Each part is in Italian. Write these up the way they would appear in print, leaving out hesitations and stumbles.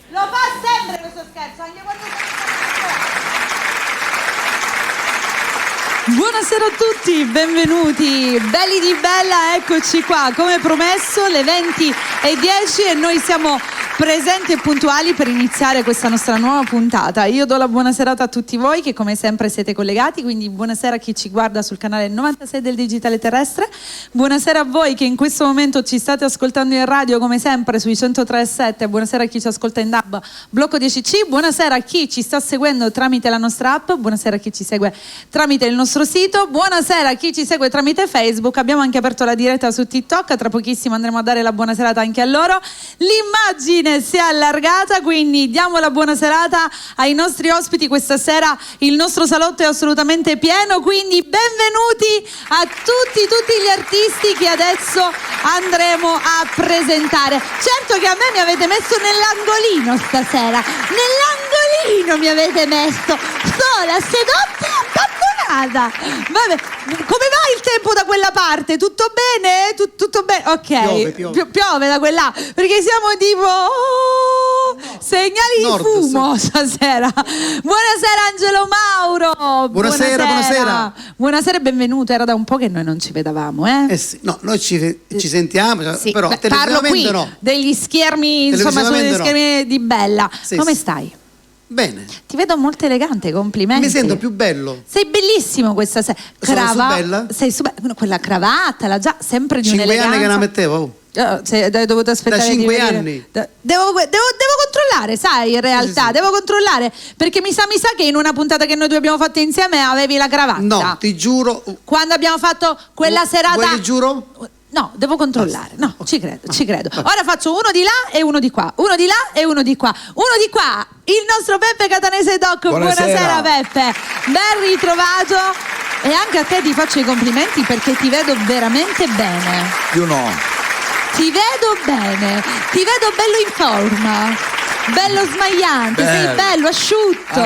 Lo fa sempre questo scherzo, anche quando Buonasera a tutti, benvenuti, belli di bella, eccoci qua, come promesso le 20:10 e noi siamo presenti e puntuali per iniziare questa nostra nuova puntata. Io do la buona serata a tutti voi che come sempre siete collegati, quindi buonasera a chi ci guarda sul canale 96 del Digitale Terrestre, buonasera a voi che in questo momento ci state ascoltando in radio come sempre sui 103.7, buonasera a chi ci ascolta in DAB Blocco 10C, buonasera a chi ci sta seguendo tramite la nostra app, buonasera a chi ci segue tramite il nostro sito, buonasera a chi ci segue tramite Facebook, abbiamo anche aperto la diretta su TikTok, tra pochissimo andremo a dare la buona serata anche a loro, l'immagine si è allargata, quindi diamo la buona serata ai nostri ospiti questa sera, il nostro salotto è assolutamente pieno, quindi benvenuti a tutti gli artisti che adesso andremo a presentare. Certo che a me mi avete messo nell'angolino stasera, nell'angolino mi avete messo, sola, sedotta e abbandonata. Vabbè, come va il tempo da quella parte? Tutto bene? Tutto bene? Ok, piove da quella, perché siamo tipo segnali Nord, di fumo sì. Stasera. Buonasera Angelo Mauro. Buonasera. Buonasera e benvenuto. Era da un po' che noi non ci vedavamo, Sì, no, noi ci sentiamo, sì, però parlo qui no. degli schermi, insomma, sono degli schermi di Bella. Sì, come sì. stai? Bene. Ti vedo molto elegante, complimenti. Mi sento più bello. Sei bellissimo questa sera. Sono su Bella? Sei quella cravatta, la già sempre di 5 un'eleganza. anni che la mettevo. Hai dovuto aspettare Da 5 di vedere. anni. Devo controllare, sai, in realtà Sì. devo controllare, perché mi sa che in una puntata che noi due abbiamo fatto insieme avevi la cravatta. No, ti giuro. Quando abbiamo fatto quella serata. Vuoi che giuro? No, devo controllare. No, ci credo. Ora faccio uno di là e uno di qua. Uno di là e uno di qua. Uno di qua, il nostro Peppe Catanese Doc. Buonasera Peppe. Ben ritrovato. E anche a te ti faccio i complimenti perché ti vedo veramente bene. Io no. Ti vedo bene, ti vedo bello in forma, bello smagliante, sei bello, asciutto,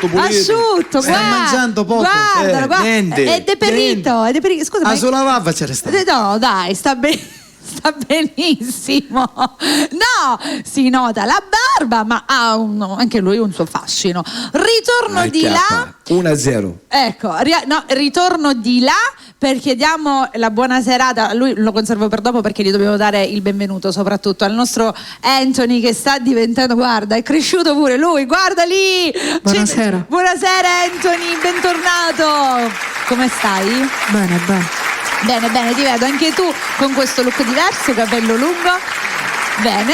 pulito. Stai mangiando poco. Guarda, niente, è deperito, Scusa, ma Sulla vava c'era stato. no, dai, sta benissimo. No, si nota la barba, ma ha anche lui un suo fascino. Ritorno di là. 1-0. Ecco, ritorno di là perché diamo la buona serata, lui lo conservo per dopo perché gli dobbiamo dare il benvenuto soprattutto al nostro Anthony che sta diventando, guarda, è cresciuto pure lui, guarda lì! Buonasera. Buonasera Anthony, bentornato! Come stai? Bene. Bene, ti vedo anche tu con questo look diverso, capello lungo. Bene.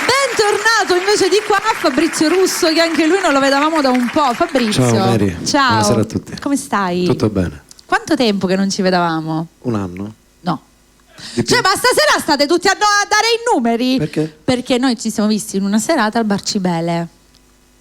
Bentornato invece di qua Fabrizio Russo, che anche lui non lo vedevamo da un po'. Fabrizio. Ciao Mary. Ciao. Buonasera a tutti. Come stai? Tutto bene. Quanto tempo che non ci vedavamo? 1 anno? No. Di più? Cioè, ma stasera state tutti a dare i numeri? Perché? Perché noi ci siamo visti in una serata al Bar Cibele.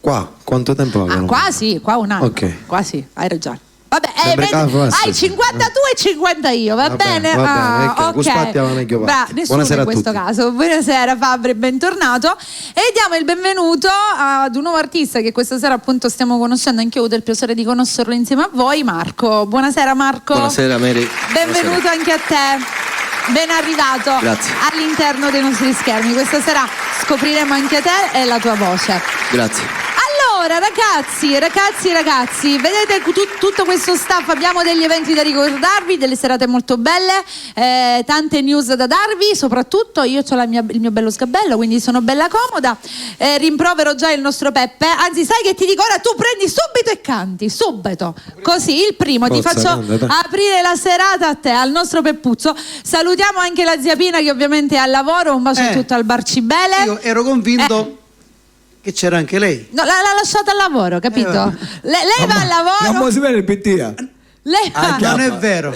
Qua? Quanto tempo avevano? Qua sì, qua 1 anno. Ok. Qua sì, hai ragione. Vabbè, Sempre hai 50 tu e 50 io, va bene? Va bene, ok. guspattiamo meglio Bra, nessuno Buonasera in a questo tutti. caso. Buonasera Fabri, bentornato. E diamo il benvenuto ad un nuovo artista che questa sera appunto stiamo conoscendo, anche io ho avuto il piacere di conoscerlo insieme a voi, Marco. Buonasera Marco. Buonasera Mary. Benvenuto anche a te. Ben arrivato. Grazie. All'interno dei nostri schermi. Questa sera scopriremo anche te e la tua voce. Grazie. Allora ragazzi, vedete tutto questo staff, abbiamo degli eventi da ricordarvi, delle serate molto belle, tante news da darvi, soprattutto io ho il mio bello sgabello, quindi sono bella comoda, rimprovero già il nostro Peppe, anzi sai che ti dico, ora tu prendi subito e canti, subito, così il primo, ti faccio aprire la serata a te, al nostro Peppuzzo. Salutiamo anche la zia Pina che ovviamente è al lavoro, un bacio tutto al Bar Cibele. Io ero convinto che c'era anche lei. No, l'ha lasciata al lavoro, capito? Lei va al lavoro. Non si vede il pittia. Lei va, Non è vero,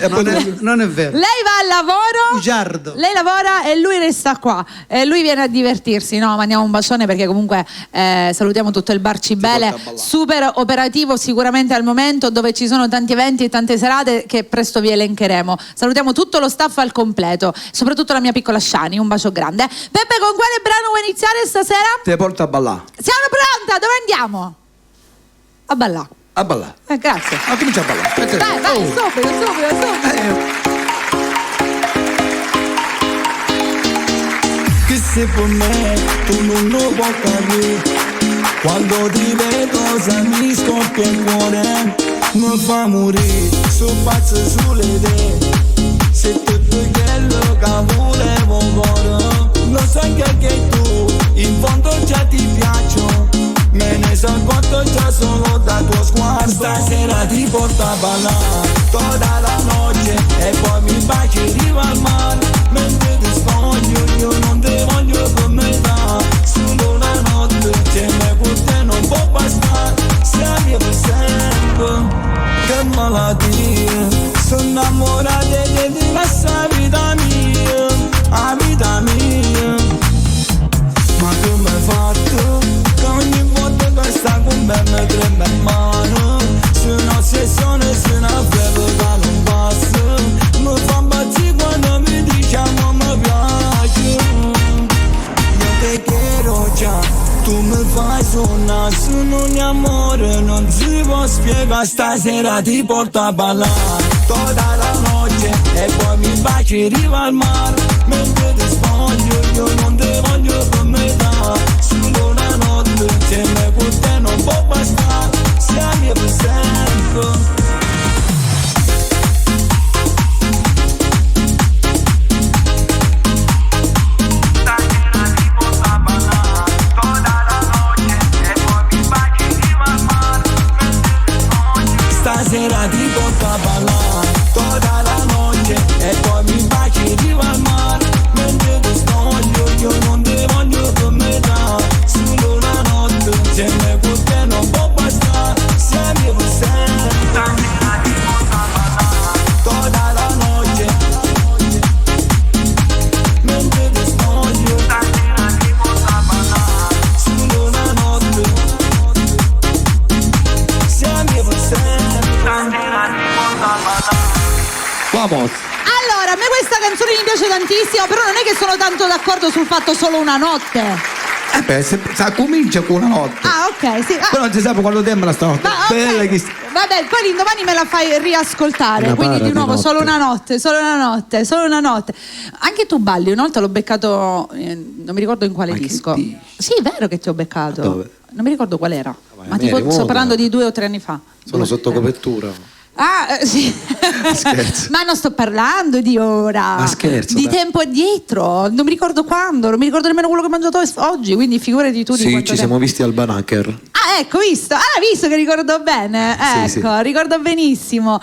non è vero. lei va al lavoro. Bugiardo. Lei lavora e lui resta qua. E lui viene a divertirsi. No, mandiamo un bacione perché comunque salutiamo tutto il Bar Cibele. Super operativo sicuramente al momento, dove ci sono tanti eventi e tante serate che presto vi elencheremo. Salutiamo tutto lo staff al completo, soprattutto la mia piccola Shani. Un bacio grande. Peppe, con quale brano vuoi iniziare stasera? Te porta a ballare. Siamo pronta, dove andiamo? A ballare. A ballare. Grazie. Ma comincia a ballare. Vai, subito. Che se per me tu non lo puoi capire. Quando ti vedo se mi scoppia il cuore, mi fa morire, sono pazzo sulle idee. Se tutto quello che volevo ora, lo sai che tu in fondo già ti piaccio. Me ne sono accorto già solo da tuo sguardo. Stasera ti porto a ballare tutta la notte e poi mi baci e arrivo al mare. Mentre ti sfoglio io non ti voglio per metà. Solo una notte se me con te non può bastare. Siamo per sempre. Che malattia, sono innamorata di questa vita mia, la vita mia. Ma che mi hai fatto? Che ogni volta che sta con me mi trema in mano. Se un'ossessione, se una febbre che non passa. Mi fa impazzire quando mi diciamo mi piace. Io te quiero già, tu mi fai suonare. Sono un amore, non si può spiegare. Stasera ti porto a ballare tutta la notte e poi mi baci e arrivo al mare. Mentre ti sfoglio io non ti voglio per metà. Solo una notte se me con te non può bastare. Siamo per sempre. Stasera ti porto a ballare tutta la notte e poi mi baci e arrivo al mare. Mentre ti sfoglio io non ti voglio per metà. Solo una notte se me con te non può bastare. Siamo per sempre. Stasera ti porto a ballare tutta la notte. Mentre ti sfoglio stasera ti porto a ballare. Solo una notte. Siamo per sempre. Vamos. Allora, a me questa canzone mi piace tantissimo, però non è che sono tanto d'accordo sul fatto solo una notte. Se comincia con una notte. Ah, ok, sì. Però non si sa quanto tempo la stanotte. Bella che... Vabbè, poi l'indomani me la fai riascoltare. Una Quindi para di nuovo di notte. solo una notte, solo una notte, solo una notte. Anche tu balli, una volta l'ho beccato, non mi ricordo in quale Ma che disco. dici? Sì, è vero che ti ho beccato. Dove? Non mi ricordo qual era. Ma me tipo ne sto moda. parlando di 2 o 3 anni fa. Sono sotto copertura. Ah, sì. Scherzo. Ma non sto parlando di ora. Ma scherzo, Di dai. tempo addietro. Non mi ricordo quando, non mi ricordo nemmeno quello che ho mangiato oggi, quindi figurati tu di Sì, quanto ci tempo. siamo visti al Banaker. Ah, ecco, visto? Ah, visto che ricordo bene. Sì, Ecco, sì. ricordo benissimo.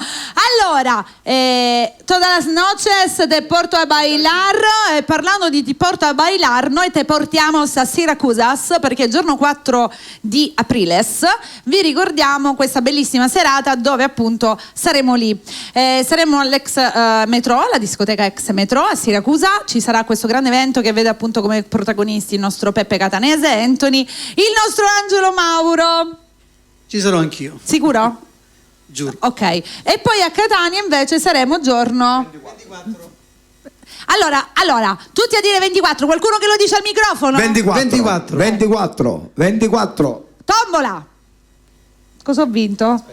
Allora, todas las noches te porto a bailar. Parlando di ti porto a bailar, noi te portiamo a Syracusas perché il giorno 4 di aprile vi ricordiamo questa bellissima serata dove appunto saremo lì. Saremo all'ex Metro, la discoteca ex Metro a Siracusa. Ci sarà questo grande evento che vede appunto come protagonisti il nostro Peppe Catanese, Anthony, il nostro Angelo Mauro. Ci sarò anch'io, Sicuro? giuro. Ok. E poi a Catania invece saremo giorno 24. Allora, tutti a dire 24, qualcuno che lo dice al microfono? 24. 24. Tombola. Cosa ho vinto?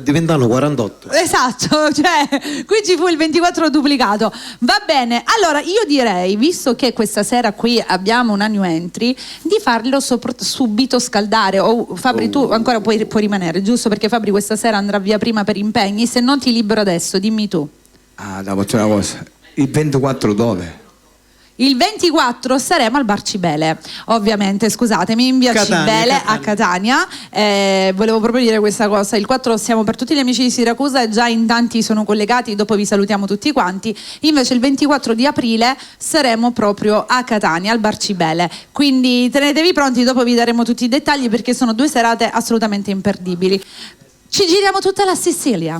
Diventano 48. Esatto, cioè qui ci fu il 24 duplicato. Va bene, allora io direi, visto che questa sera qui abbiamo una new entry, di farlo subito scaldare. O Fabri, tu ancora puoi rimanere, giusto? Perché Fabri questa sera andrà via prima per impegni. Se non ti libero adesso, dimmi tu. Ah, devo faccio una cosa. Il 24 dove? Il 24 saremo al Bar Cibele, ovviamente, scusatemi, in via Catania, Cibele a Catania. Volevo proprio dire questa cosa, il 4 siamo per tutti gli amici di Siracusa e già in tanti sono collegati, dopo vi salutiamo tutti quanti. Invece il 24 di aprile saremo proprio a Catania, al Bar Cibele. Quindi tenetevi pronti, dopo vi daremo tutti i dettagli perché sono 2 serate assolutamente imperdibili. Ci giriamo tutta la Sicilia.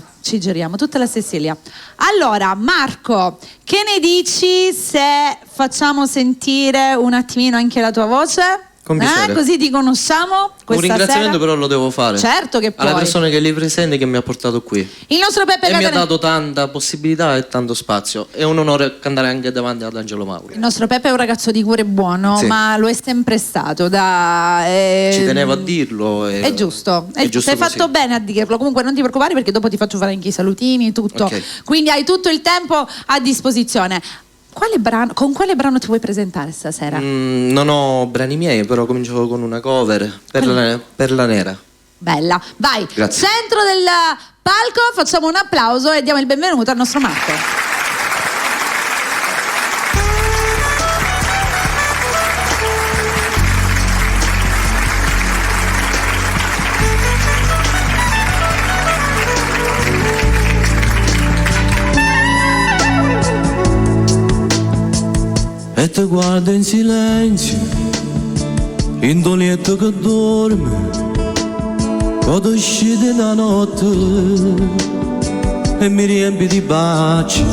Allora, Marco, che ne dici se facciamo sentire un attimino anche la tua voce? Con piacere. Così ti conosciamo questa Un ringraziamento sera. però lo devo fare. Certo che puoi. Alle persone che li presenti che mi ha portato qui. Il nostro Peppe E mi ha Catanese. dato tanta possibilità e tanto spazio. È un onore cantare anche davanti ad Angelo Mauro. Il nostro Peppe è un ragazzo di cuore buono, Sì. ma lo è sempre stato. Ci tenevo a dirlo. È giusto, È giusto hai così. fatto bene a dirlo. Comunque non ti preoccupare perché dopo ti faccio fare anche i salutini, tutto. Ok. Quindi hai tutto il tempo a disposizione. Con quale brano ti vuoi presentare stasera? Non ho brani miei, però comincio con una cover per la nera. Bella, vai, Grazie. centro del palco, facciamo un applauso e diamo il benvenuto al nostro Marco. E ti guardo in silenzio, in tuo letto che dorme, quando uscite da notte e mi riempi di baci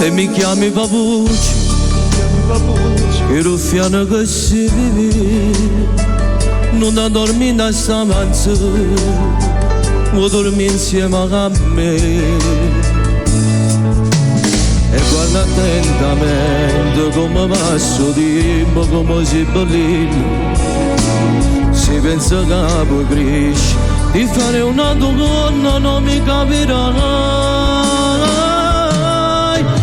e mi chiami papucci, il ruffiano che si vive, non da dormire da stamattina, vuoi dormire insieme a me. E guarda attentamente come passo tempo, come si bellino. Si pensa che poi cresci, di fare una donna non mi capirai.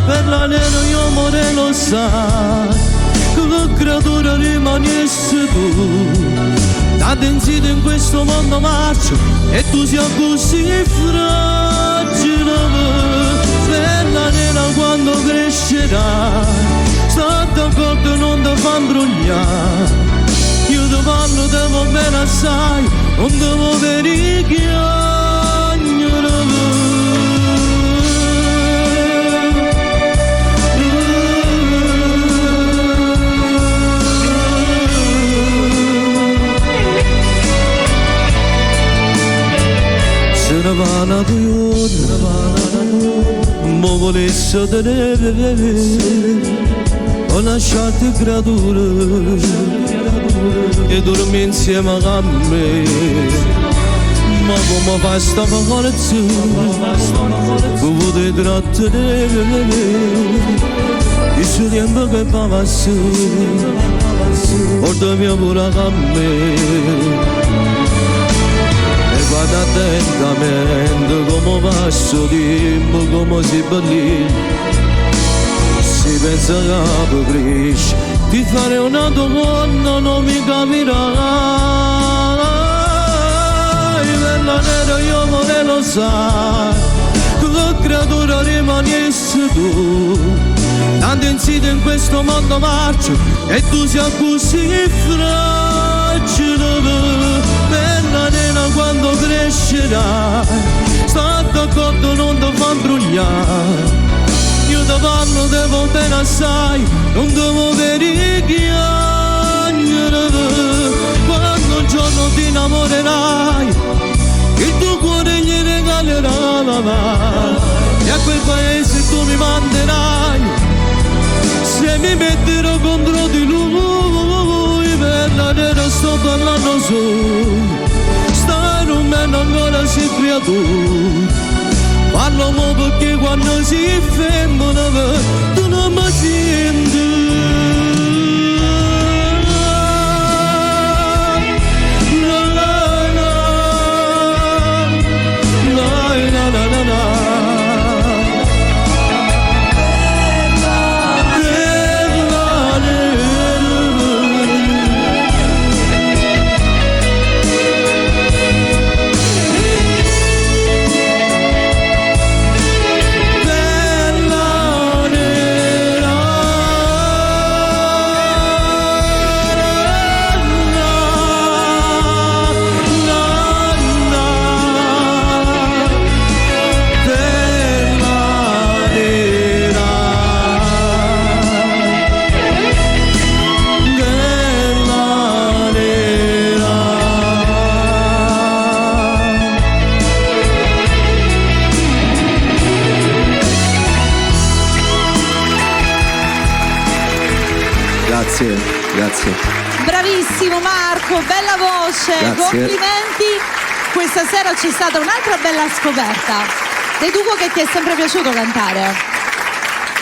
Per la nera io more lo sai, che creatura rimanesse tu. Tanto insito in questo mondo marcio e tu sia così fragile. Bella nera quando crescerai, sta d'accordo non ti fa imbrogliare. Io ti parlo, devo bene assai, non devo se ne va una mo volesse tenere, ho lasciato creature e dormi insieme a me. Ma come fa sta forza per poter trattenere il suo tempo che va passare, portami pure a me. Guarda attentamente come passo tempo, come si bellina. Si pensa che poi cresci, di fare una donna non mi capirai. Per la nera io vorrei lo sai, che creatura rimanesse tu. Tanto insito in questo mondo marcio e tu sia così fragile. Bella nera quando crescerai, sta d'accordo non ti fa imbrogliare. Io ti parlo, devo bene assai, non devo verificare. Quando un giorno ti innamorerai, il tuo cuore gli regalerai e a quel paese tu mi manderai. Se mi metterò contro di lui, per la nera sto parlando solo. Non me ancora si creatura, parlo mo perché quando si femmina tu non mi senti. La la la, la la la la la. Grazie. Bravissimo Marco, bella voce, Grazie. complimenti. Questa sera c'è stata un'altra bella scoperta. Deduco che ti è sempre piaciuto cantare.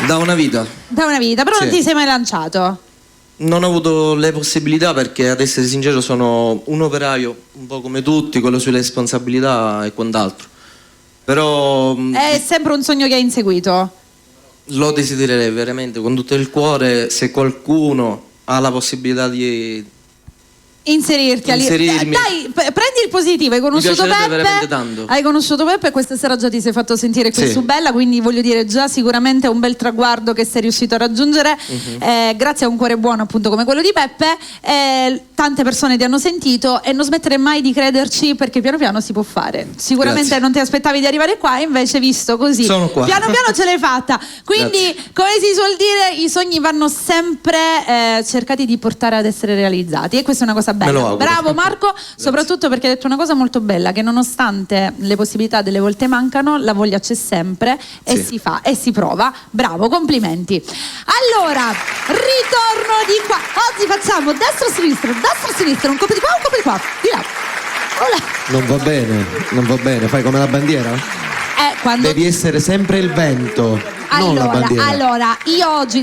Da una vita. Da una vita, però non Sì. ti sei mai lanciato. Non ho avuto le possibilità perché, ad essere sincero, sono un operaio, un po' come tutti, con le sue responsabilità e quant'altro. Però È sempre un sogno che hai inseguito. lo desidererei veramente con tutto il cuore se qualcuno ha la possibilità di Dai, inserirmi. prendi il positivo. Hai conosciuto piacerebbe veramente Peppe? tanto. Hai conosciuto Peppe e questa sera già ti sei fatto sentire qui Sì. su Bella, quindi voglio dire già sicuramente è un bel traguardo che sei riuscito a raggiungere grazie a un cuore buono appunto come quello di Peppe. Tante persone ti hanno sentito e non smettere mai di crederci, perché piano piano si può fare. Sicuramente Grazie. non ti aspettavi di arrivare qua e invece visto così Sono qua. piano piano ce l'hai fatta. Quindi come si suol dire, i sogni vanno sempre cercati di portare ad essere realizzati e questa è una cosa Me bella. lo auguro. Bravo Marco, soprattutto perché hai detto una cosa molto bella, che nonostante le possibilità delle volte mancano, la voglia c'è sempre e Sì. si fa e si prova. Bravo, complimenti. Allora, ritorno di qua. Oggi facciamo destra sinistra, un colpo di qua, un colpo di qua, di là. Olà. Non va bene, fai come la bandiera? Quando Devi essere sempre il vento, non la bandiera. allora, io oggi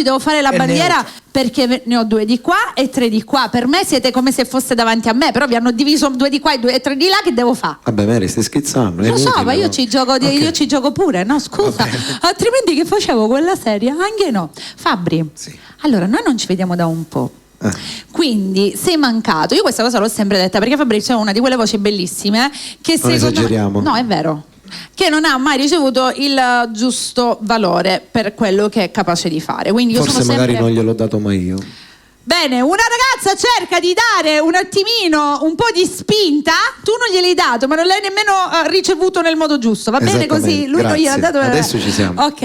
devo fare la È bandiera neutro. perché ne ho 2 di qua e 3 di qua. Per me siete come se fosse davanti a me, però vi hanno diviso 2 di qua e 2 e 3 di là, che devo fare? Vabbè, Mary, stai scherzando? è Lo so, inutile, ma io no? ci gioco, Ok. io ci gioco pure, no? Scusa. Altrimenti che facevo quella serie? Anche no. Fabri, Sì. allora noi non ci vediamo da un po'. Quindi sei mancato. Io questa cosa l'ho sempre detta perché Fabrizio è una di quelle voci bellissime che Non secondo esageriamo. me, no, è vero, che non ha mai ricevuto il giusto valore per quello che è capace di fare. Quindi io Forse sono magari sempre... non gliel'ho dato mai io. Bene, una ragazza cerca di dare un attimino, un po' di spinta, tu non gliel'hai dato, ma non l'hai nemmeno ricevuto nel modo giusto, va bene così? Esattamente, Lui non gliel'ha grazie. dato. Adesso ci siamo. Ok,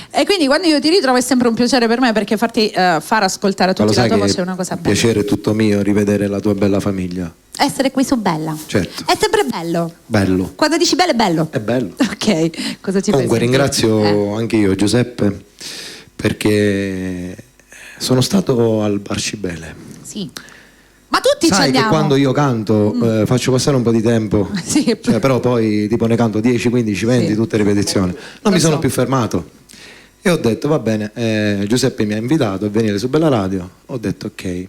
e quindi quando io ti ritrovo è sempre un piacere per me, perché farti far ascoltare a Ma lo tutti la sai tua che voce è una cosa bella. piacere tutto mio rivedere la tua bella famiglia. Essere qui su Bella. Certo. È sempre bello. Bello. Quando dici bello è bello. È bello. Ok, cosa ci Comunque fai ringrazio sentire? anche io Giuseppe perché sono stato al Barcibele. Sì. Ma tutti ci Sai che andiamo. quando io canto faccio passare un po' di tempo, Sì, cioè, però poi tipo ne canto 10, 15, 20, Sì. tutte ripetizioni. Non mi sono più fermato e ho detto va bene, Giuseppe mi ha invitato a venire su Bella Radio, ho detto ok,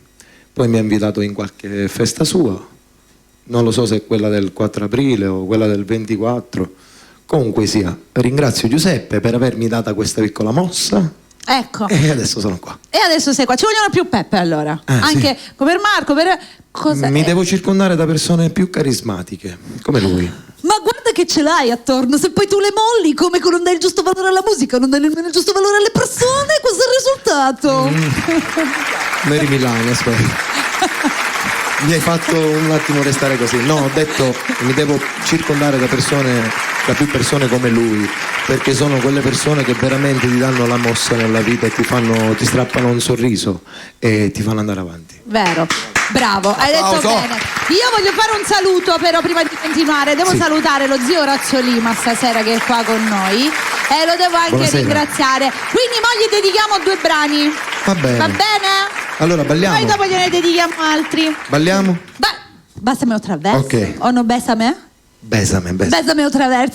poi mi ha invitato in qualche festa sua, non lo so se è quella del 4 aprile o quella del 24, comunque sia, ringrazio Giuseppe per avermi data questa piccola mossa Ecco. e adesso sono qua. E adesso sei qua. Ci vogliono più Peppe allora. Anche come per Marco, per... Cosa Mi è? devo circondare da persone più carismatiche, come lui. Ma guarda che ce l'hai attorno. Se poi tu le molli, come che non dai il giusto valore alla musica, non dai nemmeno il giusto valore alle persone, cos'è il risultato? Mary Milani, aspetta. Mi hai fatto un attimo restare così. No, ho detto mi devo circondare da più persone come lui, perché sono quelle persone che veramente ti danno la mossa nella vita e ti strappano un sorriso e ti fanno andare avanti. Vero, bravo, hai detto Applauso. bene. Io voglio fare un saluto però prima di continuare. Devo Sì. salutare lo zio Orazio Lima stasera che è qua con noi e lo devo anche Buonasera. ringraziare. Quindi mo gli dedichiamo 2 brani. Va bene. Va bene? Allora balliamo. Poi dopo gliene dedichiamo altri. Balliamo? Beh, bésame otra vez. Ok. O no bésame? Besame. Bésame otra vez.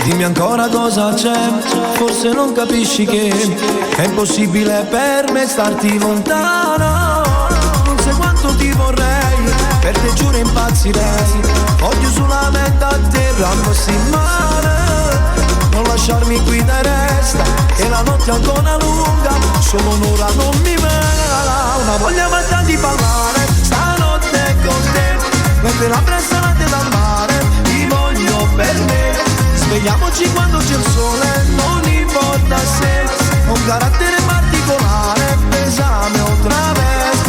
Dimmi ancora cosa c'è, forse non capisci che è impossibile per me starti lontano. Non sai quanto ti vorrei, per te giuro impazzirei. Odio solamente a terra, fossi male. Non lasciarmi qui da resta, che la notte è ancora lunga, solo un'ora non mi mela. Una voglia matta di parlare, stanotte con te, mentre la pressante dal mare, ti voglio per me. Svegliamoci quando c'è il sole, non importa se ho un carattere particolare, pesame otra vez.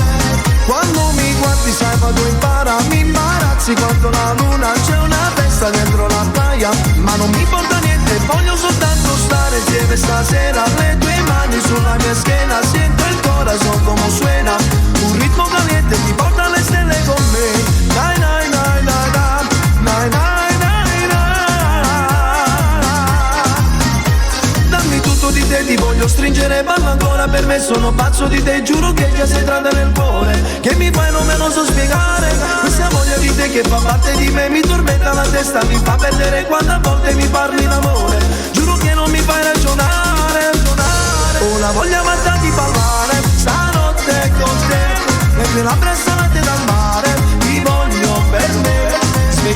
Quando mi guardi sai vado in para, mi imbarazzi quando la luna c'è una festa dentro la playa, ma non mi importa niente, voglio soltanto stare insieme stasera. Le tue mani sulla mia schiena, sento il corazon come suena, un ritmo caliente ti porta alle stelle con me. Dai dai dai dai dai, dai dai dai dai. Dammi tutto di te, ti voglio stringere, parla ancora, per me sono pazzo di te, giuro che già sei entrata nel cuore, che mi fai non me lo so spiegare, questa voglia di te che fa parte di me, mi tormenta la testa, mi fa perdere quando a volte mi parli d'amore, giuro che non mi fai ragionare, ho la voglia matta di parlare, stanotte con te, mentre la pressante dal mare,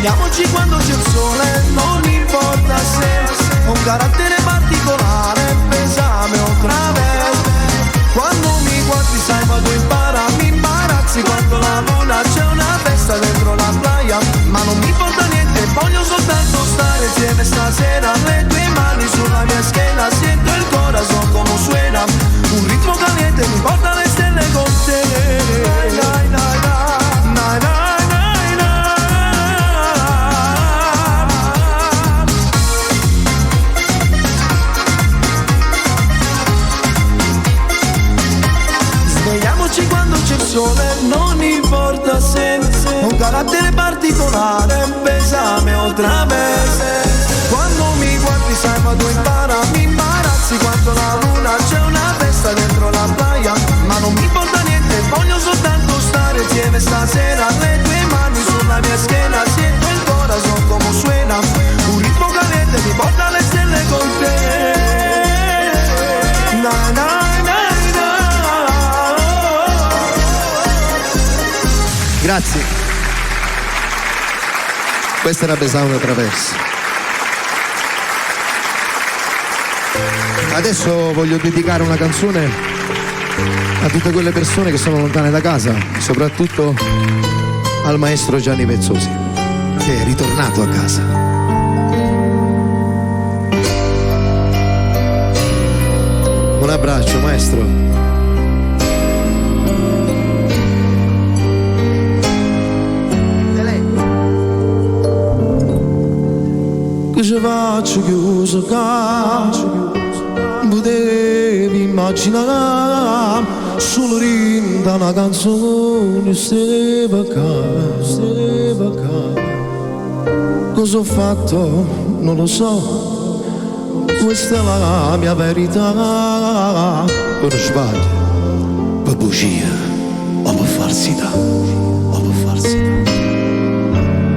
Svegliamoci quando c'è il sole, non importa se ho un carattere particolare, pesame otra vez. Quando mi guardi sai ma tu impara, mi imbarazzi quando la luna c'è una festa dentro la playa. Ma non mi importa niente, voglio soltanto stare insieme stasera. Le tue mani sulla mia schiena, sento il corazon come suena. Un ritmo caliente mi porta alle stelle con te. Nai, nai, nai, nai, nai, nai, nai. Svegliamoci quando c'è il sole, non importa se ho un carattere particolare, besame otra vez. Quando mi guardi sai ma tu impara, mi imbarazzi quando la luna c'è una festa dentro la playa. Ma non mi importa niente, voglio soltanto stare insieme stasera. Le tue mani sulla mia schiena, sento il corazon come suena. Un ritmo caliente mi porta alle stelle con te. Na, na, na, na. Grazie. Questa era Besame Traverso. Adesso voglio dedicare una canzone a tutte quelle persone che sono lontane da casa, soprattutto al maestro Gianni Pezzosi, che è ritornato a casa. Un abbraccio, maestro. Che ci faccio chiuso qua, potevi immaginare solo rinda una canzone se va qua. Cosa ho fatto? Non lo so, questa è la mia verità. Per sbaglio, per bugia o per falsità,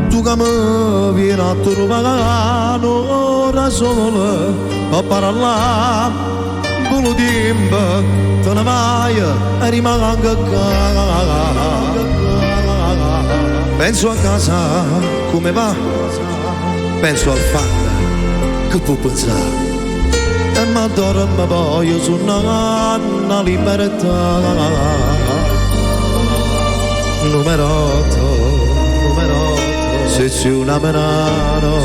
Tu che mi vieni a trovare un'ora sola a parlare, con lo tempo te ne vai e rimane qua. penso a casa come va, penso al fatto che può pensare. E mi dormo poi su una libertà. Numero 8, sezione Menaro,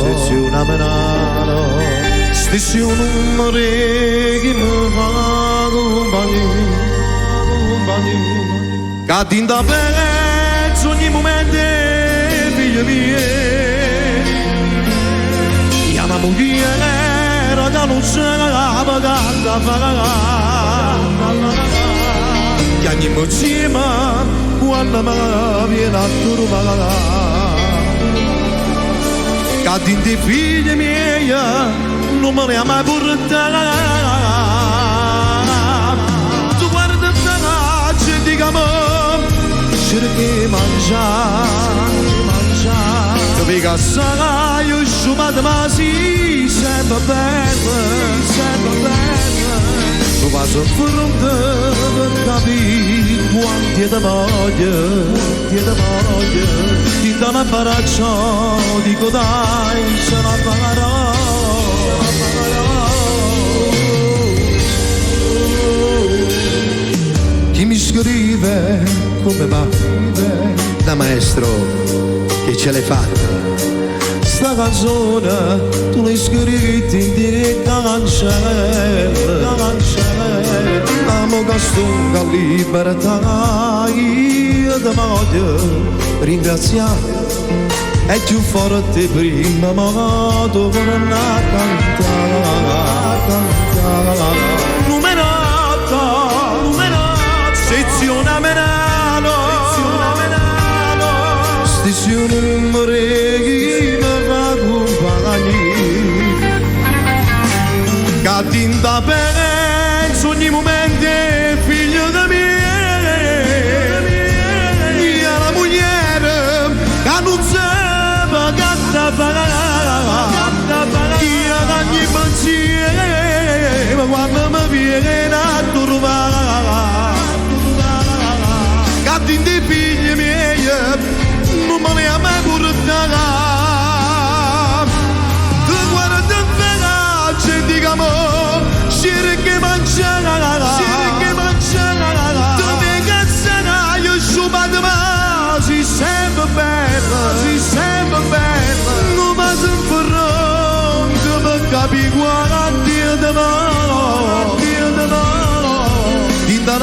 stessi un numero che mi fa compagnia. Cadi da pezzo ogni momento, figlia mia. Chiama moglie, che non sa pagata che ogni insieme quando mi viene a trovare. Che di figli miei non me ne ha mai portata. Tu guarda la gente che mi cerchi mangiare. Tu vedi che sarà io sciupata ma sì, sempre bella. Tu vai a fronte per capire quanti ti voglio. Ti dà un abbraccio, dico dai, ce la farò. Chi mi scrive come va? Da maestro, che ce l'hai fatta? Sta canzone tu l'hai scritta in diretta cancella. Amo che sto libertà, io ti voglio ringraziare. È più forte prima ma tu non a cantare. Numero 8, sezione Menaro, stessi un numero che mi fa compagnia. Che da penso ogni momento è figlio di me. Io la moglie che non sa pagata io ogni pensiero quando mi viene a trovare. Che di figli miei non me ne ha mai portata.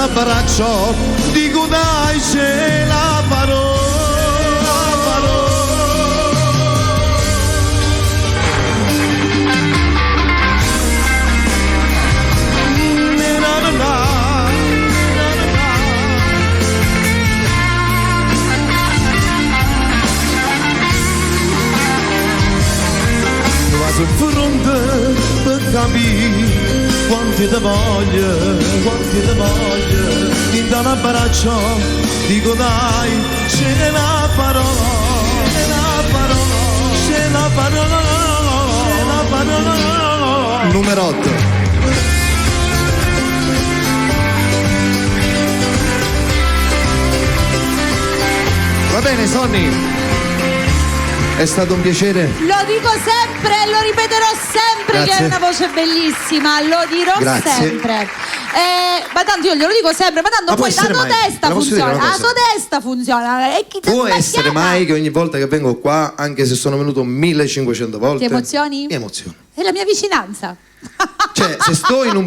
abbraccio, dico dai ce la farò. Sul fronte per capire quanti te voglio, in da un abbraccio, dico dai, ce la farò, numero 8. Va bene, Sonny. È stato un piacere. Lo dico sempre, lo ripeterò sempre. Grazie. Che è una voce bellissima, lo dirò Grazie. sempre. Ma tanto io glielo dico sempre, ma tanto Ma può poi la essere tua mai. testa La posso dire funziona, una la cosa? tua testa funziona. E chi ti Può ha essere sbagliata? mai che ogni volta che vengo qua, anche se sono venuto 1500 volte, Ti emozioni? mi emoziono. È la mia vicinanza. Cioè, se sto in un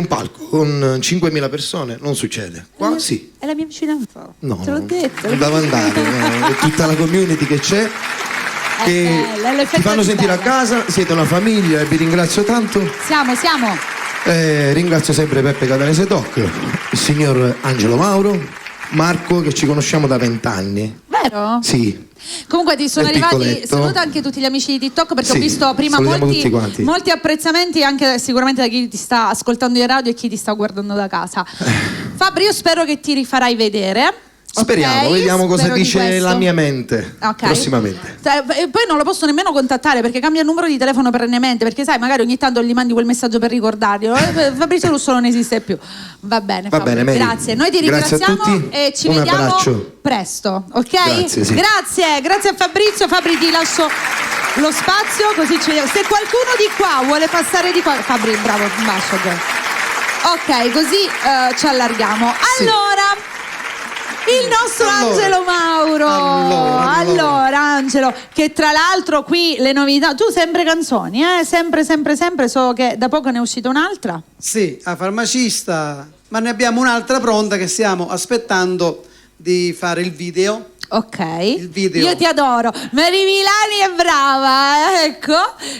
palco con 5.000 persone, non succede. Qua sì. È la mia vicinanza. No, Te l'ho detto. non devo andare, no. È tutta la community che c'è, che bella, è l'effetto ti fanno di sentire a bella. casa, siete una famiglia e vi ringrazio tanto. Siamo. Ringrazio sempre Peppe Catanese Doc, il signor Angelo Mauro, Marco, che ci conosciamo da 20 anni. Vero? Sì. Comunque ti sono Nel arrivati, piccoletto. saluta anche tutti gli amici di TikTok perché Sì, ho visto prima salutiamo tutti quanti. molti apprezzamenti anche sicuramente da chi ti sta ascoltando in radio e chi ti sta guardando da casa. Fabri, io spero che ti rifarai vedere. Speriamo, ok? vediamo cosa Spero di dice questo. la mia mente Ok. prossimamente. E poi non lo posso nemmeno contattare perché cambia il numero di telefono perennemente, perché sai, magari ogni tanto gli mandi quel messaggio per ricordarglielo. Fabrizio Russo non esiste più. Va bene, Va Fabri, bene, Mary. grazie. Noi ti Grazie a ringraziamo tutti. e ci Un vediamo abbraccio. presto, ok? Grazie, sì. Grazie a Fabrizio. Fabri, ti lascio lo spazio così ci vediamo. Se qualcuno di qua vuole passare di qua, Fabri, bravo, un bacio. Ok, così ci allarghiamo. Allora, il nostro Angelo Mauro. Allora, Angelo, che tra l'altro qui le novità, tu sempre canzoni, sempre, so che da poco ne è uscita un'altra. Sì, a farmacista, ma ne abbiamo un'altra pronta che stiamo aspettando di fare il video. Ok, Il video. Io ti adoro, Mary Milani è brava, ecco,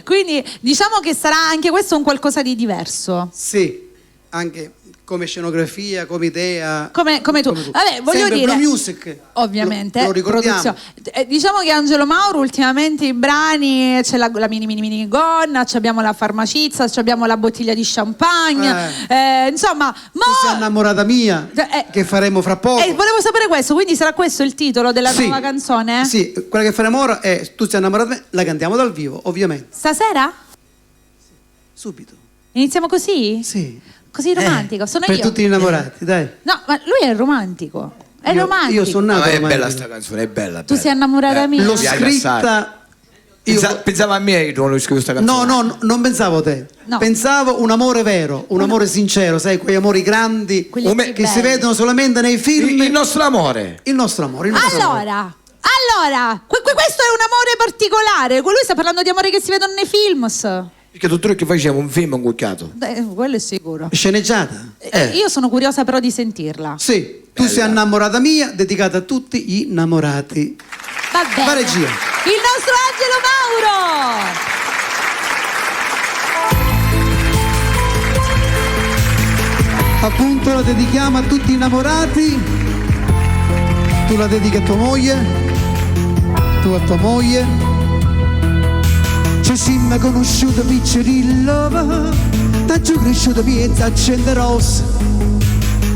quindi diciamo che sarà anche questo un qualcosa di diverso. Sì, anche come scenografia, come idea. Come tu. Vabbè, voglio Sempre dire, Blue Music. ovviamente, Lo ricordiamo. produzione. Diciamo che Angelo Mauro ultimamente i brani c'è la mini gonna, abbiamo la farmacista, abbiamo la bottiglia di champagne, insomma, Tu sei innamorata mia, che faremo fra poco. volevo sapere questo, quindi sarà questo il titolo della Sì. nuova canzone? Sì, quella che faremo ora è Tu sei innamorata di me, la cantiamo dal vivo, ovviamente. Stasera? Subito. Iniziamo così? Sì. Così romantico, sono Per io. tutti gli innamorati, dai. No, ma lui è romantico. È romantico. Io sono nato No, è romantico. bella sta canzone, è bella. Tu sei innamorata mia. L'ho Mi piace scritta. Pensava a me io non ho scritto questa canzone. No, non pensavo a te. No. Pensavo un amore vero, un amore sincero, sai, quei amori grandi Quelli più che si belli. vedono solamente nei film. Il nostro amore. Il nostro amore. Il nostro amore. Allora, questo è un amore particolare. Lui sta parlando di amore che si vedono nei films. Perché tutti noi che facciamo un film incucchiato. Quello è sicuro. Sceneggiata? Io sono curiosa però di sentirla. Sì. Tu sei innamorata mia, dedicata a tutti gli innamorati. Va bene. Va regia. Il nostro Angelo Mauro. Appunto la dedichiamo a tutti gli innamorati. Tu la dedichi a tua moglie, tu a tua moglie. Ci siamo conosciuti piccirillo, da giù cresciuto piezza accende rossa,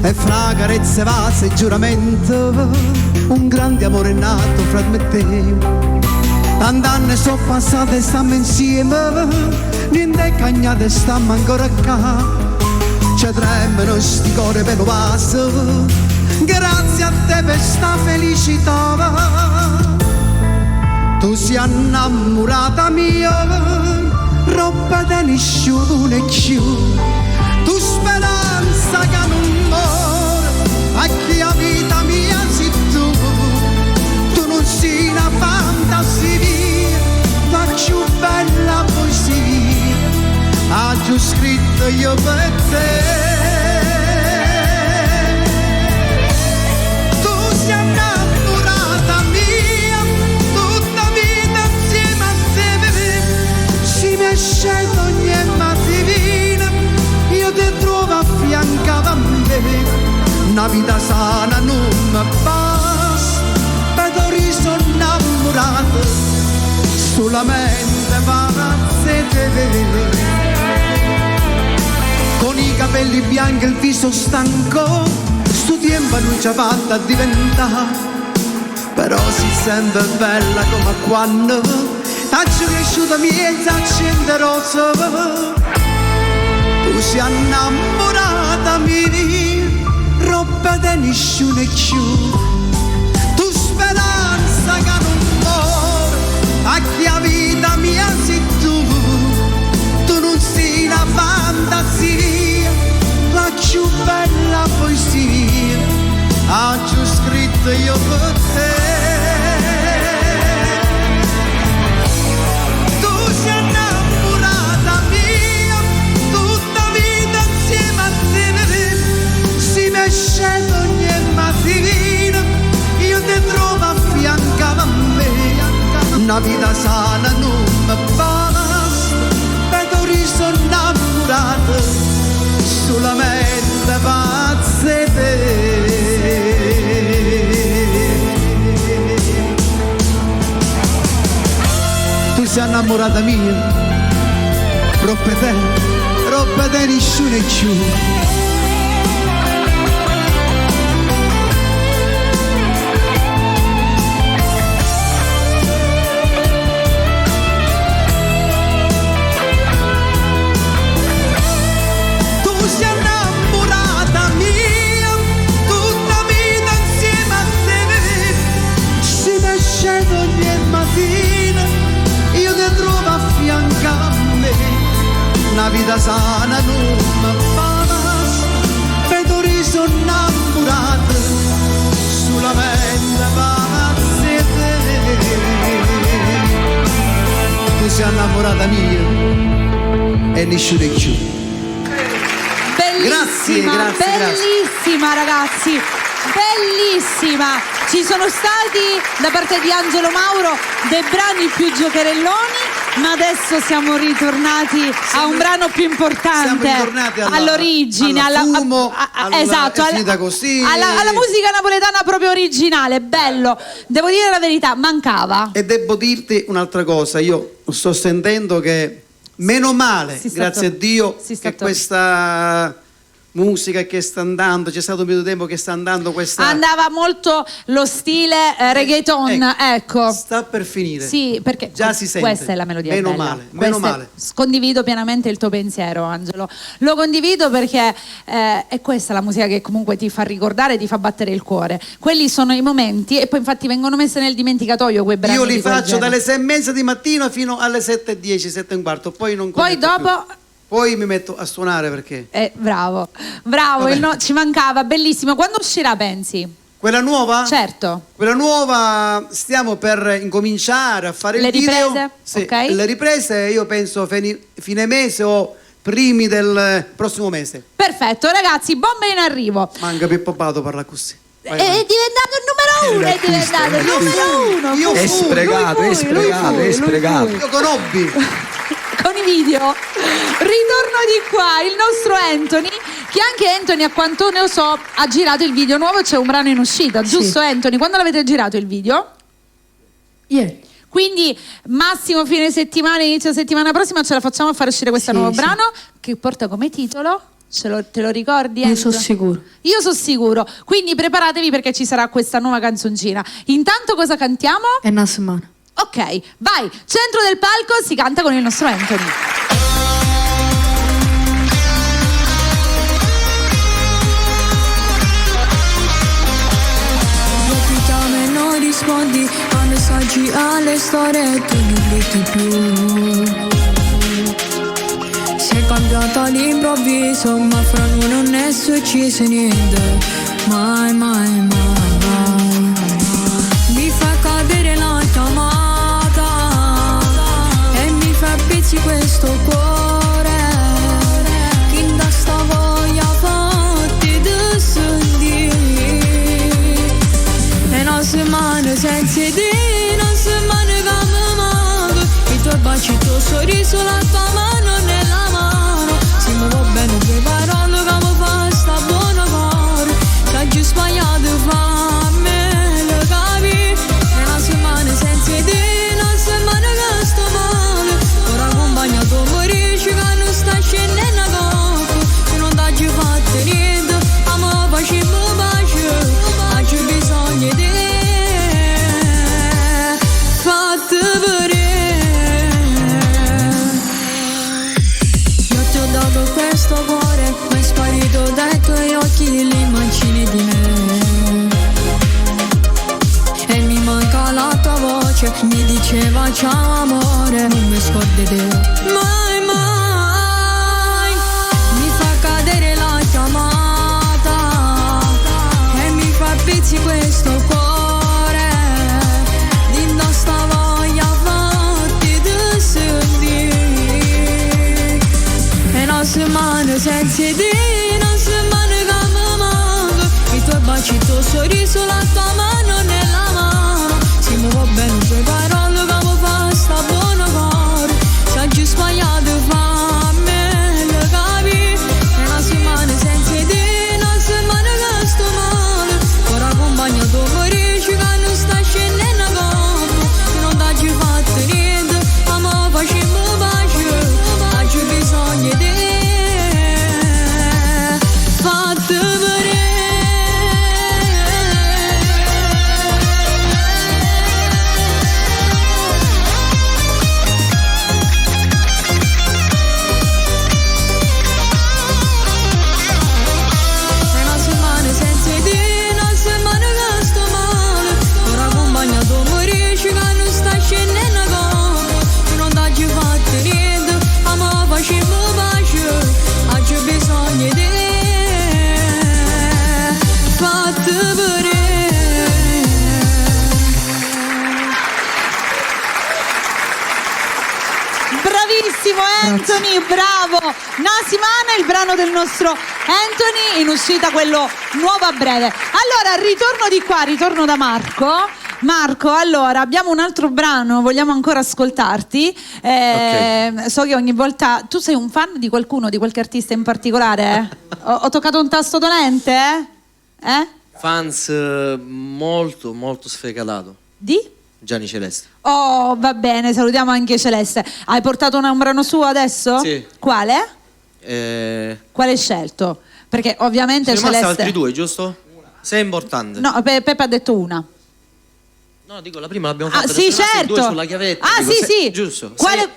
e fra carezze, vase e giuramento un grande amore è nato fra me e te. Tant'anni sono passati e stiamo insieme, niente è cagnato e stiamo ancora qua. Ci tremano sti cuore per lo passo, grazie a te per sta felicità. Tu sei innamorata mia, roba di nessuno e più. Tu speranza che non muore, a chi la vita mia sei tu. Tu non sei una fantasia, la più bella poesia, ha già scritto io per te. vita sana non mi basta, per riso innamorato, solamente parazzete. Con i capelli bianchi e il viso stanco, sto tempo non ci ha fatto diventare, però si sente bella come quando faccio cresciuta miezza accende rosa. Tu sei innamorata mia, roba di nessuno più, tu speranza che non muore, a chi la vita mia sei tu non sei una fantasia, la più bella poesia, ho scritto io per te. Tu sei innamorata mia, tutta vita insieme a te, si mesce ogni mattina, io ti trovo a fianco a me, una vita sana non mi basta, vedo riso innamorato, solamente pazzete. Tu sei innamorata mia, troppe te nessuno è più. Io ti trovo a fianco a me, una vita sana non mi basta, vedo riso innamorato, solamente pazzette. Tu sei innamorata mia e nessuno è più. Bellissima, Grazie. bellissima ragazzi, bellissima. Ci sono stati da parte di Angelo Mauro dei brani più giocherelloni, ma adesso siamo ritornati a un brano più importante, siamo ritornati all'origine, alla Fumo, esatto, è finita così. alla musica napoletana proprio originale, bello. Devo dire la verità, mancava. E devo dirti un'altra cosa, io sto sentendo che meno male, grazie a Dio, che questa musica che sta andando, c'è stato un periodo di tempo che sta andando questa... Andava molto lo stile reggaeton, ecco. Sta per finire. Sì, perché già si sente. Questa è la melodia meno bella. male, meno male. Condivido pienamente il tuo pensiero, Angelo. Lo condivido perché è questa la musica che comunque ti fa ricordare, ti fa battere il cuore. Quelli sono i momenti, e poi infatti vengono messi nel dimenticatoio quei brani. Io li faccio dalle genere. 6:30 di mattina fino alle 7:10, 7:15, poi non Poi dopo... più. Poi mi metto a suonare perché... bravo, ci mancava, bellissimo. Quando uscirà, pensi? Quella nuova? Certo. Quella nuova stiamo per incominciare a fare il video. Riprese? Sì, Ok. le riprese io penso fine mese o primi del prossimo mese. Perfetto, ragazzi, bombe in arrivo. Manca Pippo Pato parla così. È diventato il numero uno, è diventato il numero uno. È sprecato. Io conobbi. Con i video. Ritorno di qua, il nostro Anthony, che anche Anthony, a quanto ne so, ha girato il video nuovo, c'è un brano in uscita, giusto Anthony? Quando l'avete girato il video? Ieri. Quindi massimo fine settimana, inizio settimana prossima ce la facciamo a far uscire questo nuovo brano che porta come titolo? Te lo ricordi? Io sono sicuro. Io sono sicuro. Quindi preparatevi perché ci sarà questa nuova canzoncina. Intanto cosa cantiamo? È una settimana. Ok, vai, centro del palco, si canta con il nostro Anthony. Ti chiamo e non rispondi a messaggi, alle storie, tu non gridi più. Sei cambiata all'improvviso, ma fra noi non è successo niente. Mai, mai, mai, mai. Mi fa cadere la chiamata e mi fa pezzi questo cuore che da sta voglia forte di sentire. E non si mangia senza te, non si mangia come manco. Il tuo bacio, il tuo sorriso, la tua mano nella mano. Se mi va bene quei parole che mi fa sta buona cuore, che giusto mi diceva ciao amore, non mi scordi te mai mai. Mi fa cadere la chiamata e mi fa pizzi questo cuore, di sta voglia fatti di sentire. E una settimana senza te, una settimana che mi manca, i tuoi baci, il tuo sorriso, la tua mano nella mano. Se mi va bene le tue parole che mi fa sta buona cuore, se oggi sbagliato fammelo capire. E una settimana senza te, una settimana che sto male, ora accompagnato morisci che non sta scendendo a campo. Se non t'hai fatto niente, ma mi facemmo pace, oggi bisogna di te. Fatti vedere. Una settimana senza te, una settimana che sto male, ora accompagnato morisci che non sta scendendo a campo. Se non t'hai fatto niente, ma mi facemmo pace, oggi bisogna di te. Fatti vedere. Bravissimo Anthony, bravo. Nasimana, il brano del nostro Anthony, in uscita quello nuovo a breve. Allora, ritorno da Marco. Marco, allora, abbiamo un altro brano, vogliamo ancora ascoltarti. So che ogni volta... Tu sei un fan di qualcuno, di qualche artista in particolare? Ho toccato un tasto dolente, eh? Fans molto, molto sfegatato. Di? Gianni Celeste. Oh, va bene, salutiamo anche Celeste. Hai portato un brano suo adesso? Sì. Quale? Quale hai scelto? Perché ovviamente sono rimasti Celeste... altri due, giusto? Sei importante. No, Peppe ha detto una. No, dico, la prima l'abbiamo fatta. Sì, sono rimasti certo. due sulla chiavetta. Ah, dico, sì. Giusto.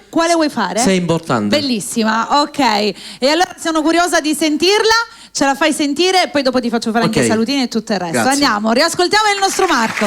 Quale vuoi fare? Sei importante. Bellissima, ok. E allora sono curiosa di sentirla. Ce la fai sentire e poi dopo ti faccio fare anche i salutini e tutto il resto. Grazie. Andiamo, riascoltiamo il nostro Marco.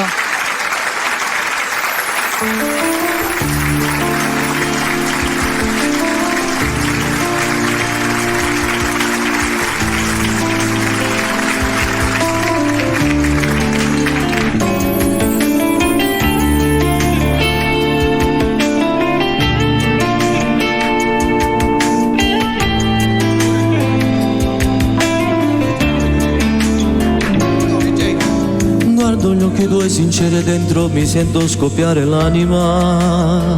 Guardo gli occhi tuoi sinceri dentro mi sento scoppiare l'anima.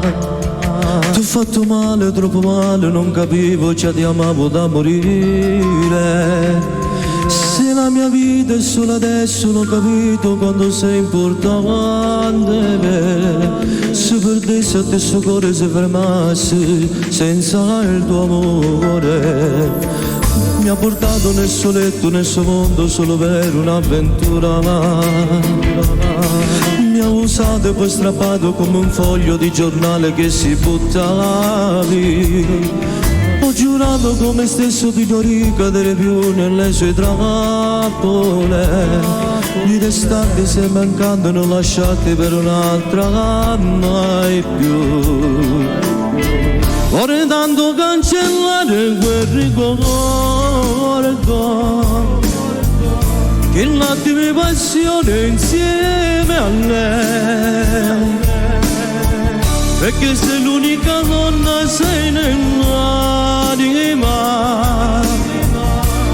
T'ho fatto male, troppo male, non capivo, già ti amavo da morire. Se la mia vita è solo adesso, l'ho capito quando sei importante. Se perdessi a te sto cuore si fermasse senza il tuo amore. Mi ha portato nel soletto, nel suo mondo solo per un'avventura. Mi ha usato e poi strappato come un foglio di giornale che si buttava via. Ho giurato come stesso di non ricadere più nelle sue trappole. Gli restanti se mancando non lasciati per un'altra mai più. Vorrei tanto cancellare quel ricordo che l'attimo di passione insieme a lei, perché sei l'unica donna sei nell'anima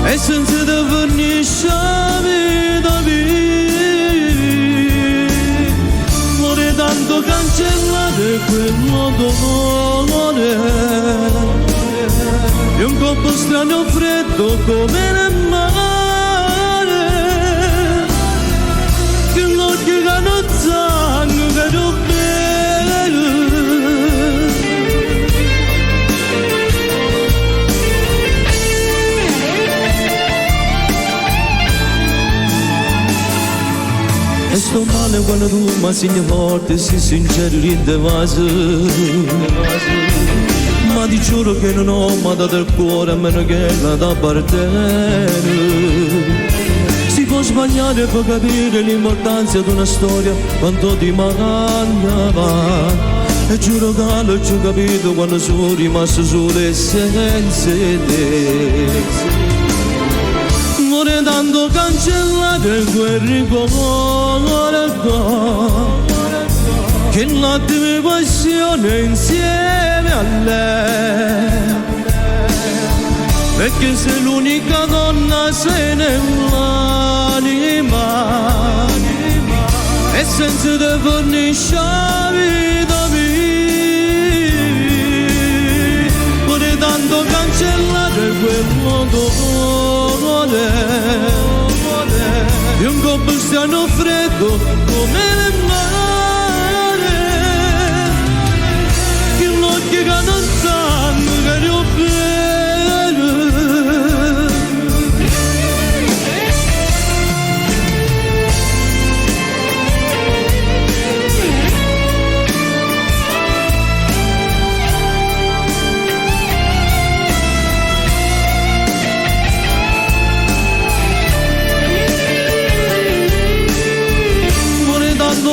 e senza te finisce la vita mia. Vorrei tanto cancellare quello dolore di un corpo strano freddo come nel mare, che l'occhio che non sanno che non bene. E sto male quando tu mi segni forte, si sincero rinde ma ti giuro che non ho mai dato il cuore a meno che la da appartiene. Si può sbagliare per capire l'importanza di una storia quanto ti mancava. E giuro che l'ho già capito quando sono rimasto sole senza te. Vorrei tanto cancellare quel ricordo che l'attimo passione insieme a lei, perché sei l'unica donna sei nell'anima e senza te fornisce la vita mia. Vorrei tanto cancellare quell'odore di un combustiano freddo come le mare, che l'occhio che non sanno che io bene.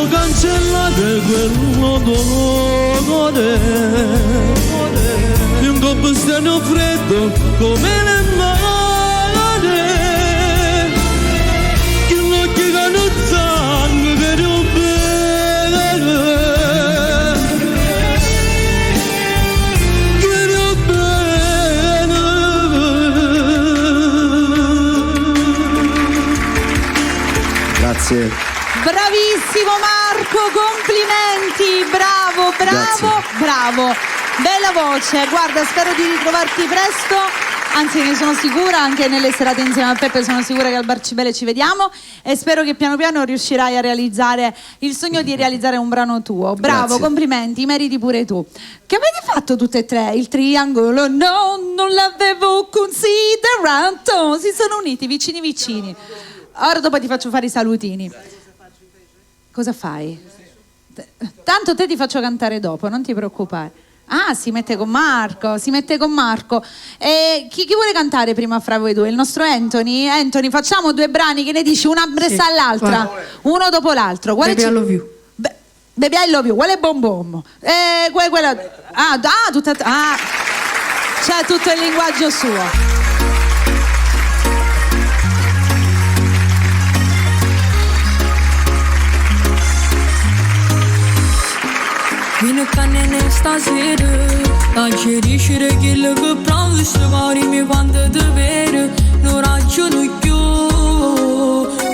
Cancellare quell'odore di un combustiano freddo come le mare, che l'occhio che non sanno che io bene, che io bene. Grazie. Bravissimo Marco, complimenti, bravo, bravo, bella voce, guarda, spero di ritrovarti presto, anzi ne sono sicura, anche nelle serate insieme a Peppe sono sicura che al Bar Cibele ci vediamo e spero che piano piano riuscirai a realizzare il sogno di realizzare un brano tuo, bravo, Grazie. complimenti, meriti pure tu. Che avete fatto tutte e tre? Il triangolo? No, non l'avevo considerato, si sono uniti vicini. Ora dopo ti faccio fare i salutini. Cosa fai? Tanto te ti faccio cantare dopo, non ti preoccupare. Ah, si mette con Marco. E chi vuole cantare prima fra voi due? Il nostro Anthony? Anthony, facciamo due brani, che ne dici? Una presa all'altra, vai. Uno dopo l'altro. Baby I love you. Baby I love you, quale bom bom? Quella... c'è tutto il linguaggio suo. Bine ca nene stasera a geriscere quello che provo stavare mi quando te vedo non ragiono più,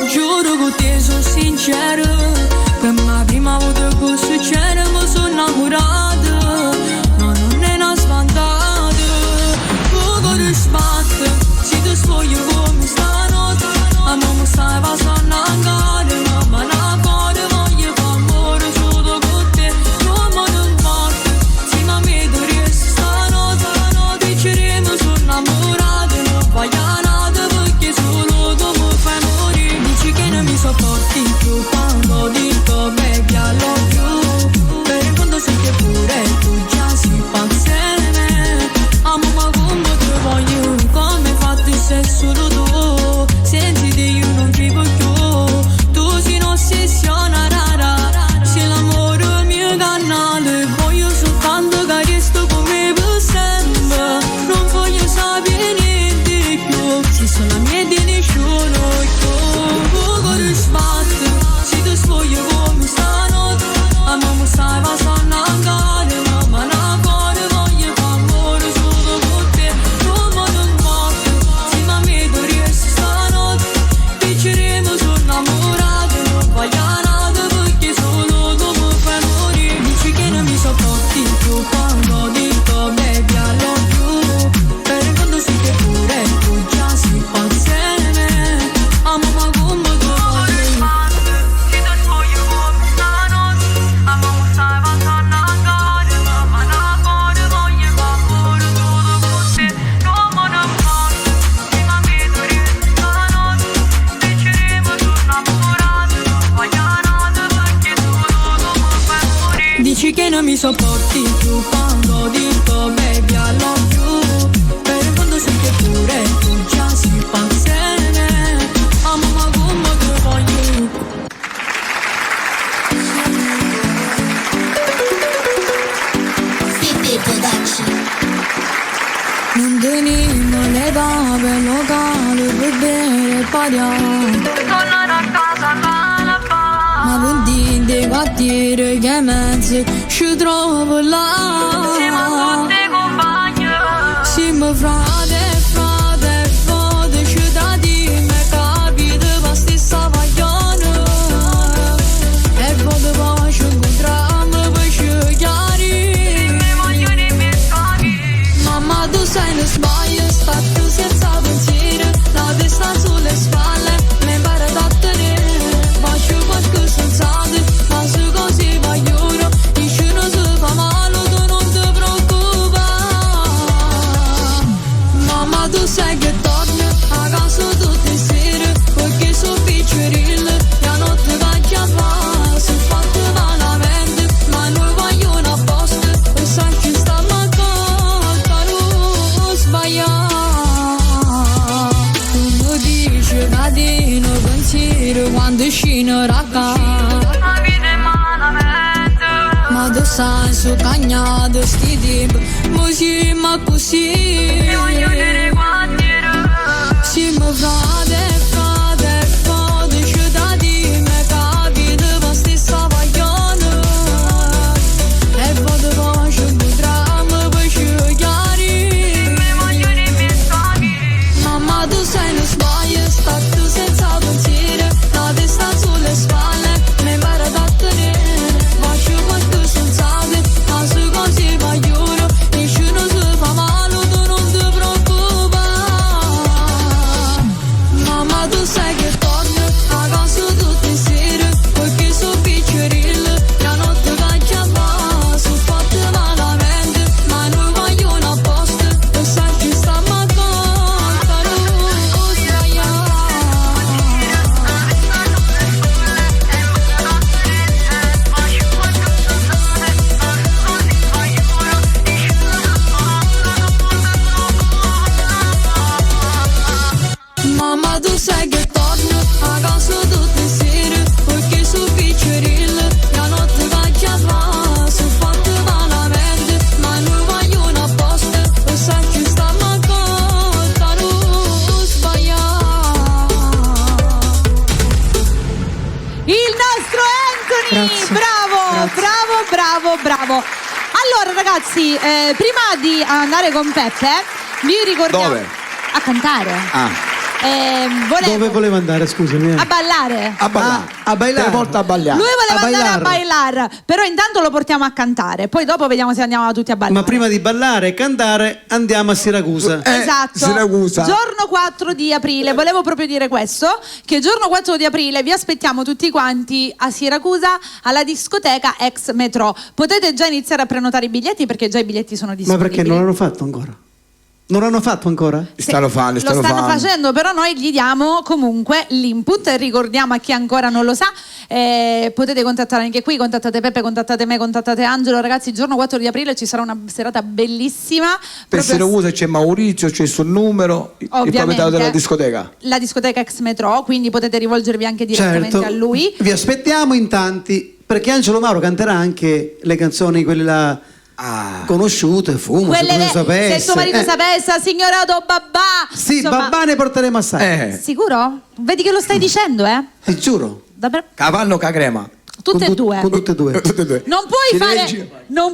giuro che te sono sincero, per la prima volta che succede mi sono innamorata, ma non è una sfantata, poco risparmio, se ti svoglio come stanotte, a me mi stai passando ancora, ma una cosa voglio fare amore solo con te. Sopporti più quando dico baby I love you, per il fondo sai che pure tu già si fa insieme, amo ma come ti voglio, come fatti se solo tu, senza di io non vivo più, tu sei un'ossessione rara, sei l'amore mio canale, voglio soltanto che resto come per sempre, non voglio sapere niente più, sei solo la mia di nessuno più. Se ti svoglio come stanotte, a me mi stai passando ancora, ma una cosa voglio fare amore solo con te, come non morte, se mi vedo riesci stanotte, picceremo sono innamorata, non voglio nada perché solo tu mi fai morire, dici che non mi sopporti più quando dico baby I love you, per il fondo sai che pure tu già si fa insieme, amo ma come tu voglio. Dici che non mi sopporti più quando dico baby I love you, per il fondo sai che pure tu già si fa insieme, amo ma come venimo le dove locali per bere e pariamo. Tornare a casa ma punti di quartiere che mezzo ci trovo là. Siamo tutti compagni. Siamo frate, frate, frate, ci dati me capite per stessa paglione. E poi poi ci incontriamo per ci chiari. Mamma tu sei non sbagli, stato senza pensiero, la testa sulle spalle, mi impara a tenere. Faccio qualche sensato, ma se così voglio, dici non si fa male, tu non ti preoccupare. Mamma tu sai che torni a casa tutte le sere, perché sono piccerille, la notte va a chiamare, si è fatto malamente, ma noi vogliono a posto, e sai ci stiamo accanto, non sbagliare. Tu mi dici catino pensiero quando scino racca. Ma tu sai su cagnato sti tipi, così ma così. Siamo frate, frate, frate, ci dati me capite per stessa paglione. E poi ci incontriamo per ci chiari. Mamma tu sei non sbagli, stato senza pensiero, la testa sulle spalle, mi impara a tenere. Faccio qualche sensato, ma se così voglio, dici non si fa male, tu non ti preoccupare. Mamma tu sai che torni a casa tutte le sere, perché sono piccerille, la notte va a chiamare, sono fatte malamente, ma noi vogliono a posto, e sai ci stiamo accanto, non sbagliare. Mamma tu sai che torni a casa tutte le sere, perché sono piccerille, la notte va a chiamare, sono fatte malamente, ma noi vogliono a posto, e sai ci stiamo accanto, non sbagliare. Il nostro Anthony, Grazie. bravo, Grazie. bravo, bravo, bravo. Allora ragazzi, prima di andare con Peppe, vi ricordiamo Dove? a cantare. Ah, Dove volevo andare, scusami? a ballare. a ballare. a ballare. Te porta a ballare. Lui voleva a andare a bailar, però intanto lo portiamo a cantare, poi dopo vediamo se andiamo tutti a ballare. Ma prima di ballare e cantare andiamo a Siracusa. Esatto, Siracusa. giorno 4 di aprile, volevo proprio dire questo, che giorno 4 di aprile vi aspettiamo tutti quanti a Siracusa alla discoteca Ex Metro. Potete già iniziare a prenotare i biglietti perché già i biglietti sono Ma disponibili. perché non l'hanno fatto ancora? Non l'hanno fatto ancora? Stanno Lo stanno facendo, però noi gli diamo comunque l'input e ricordiamo a chi ancora non lo sa, potete contattare anche qui, contattate Peppe, contattate me, contattate Angelo. Ragazzi, il giorno 4 di aprile ci sarà una serata bellissima. Per proprio Siracusa c'è Maurizio, c'è il suo numero, il proprietario della discoteca. La discoteca Ex Metro, quindi potete rivolgervi anche direttamente a lui. Vi aspettiamo in tanti, perché Angelo Mauro canterà anche le canzoni, quelle là conosciute, Fumo, se tu ne sapessi. Se tuo marito sapesse, signorato babà. Sì, Insomma, babà ne porteremo assai. sicuro? Vedi che lo stai dicendo, eh? Ti giuro. Davvero? Cavallo ca crema. Tutte e due. Con tutte e due. Tutte e due. Non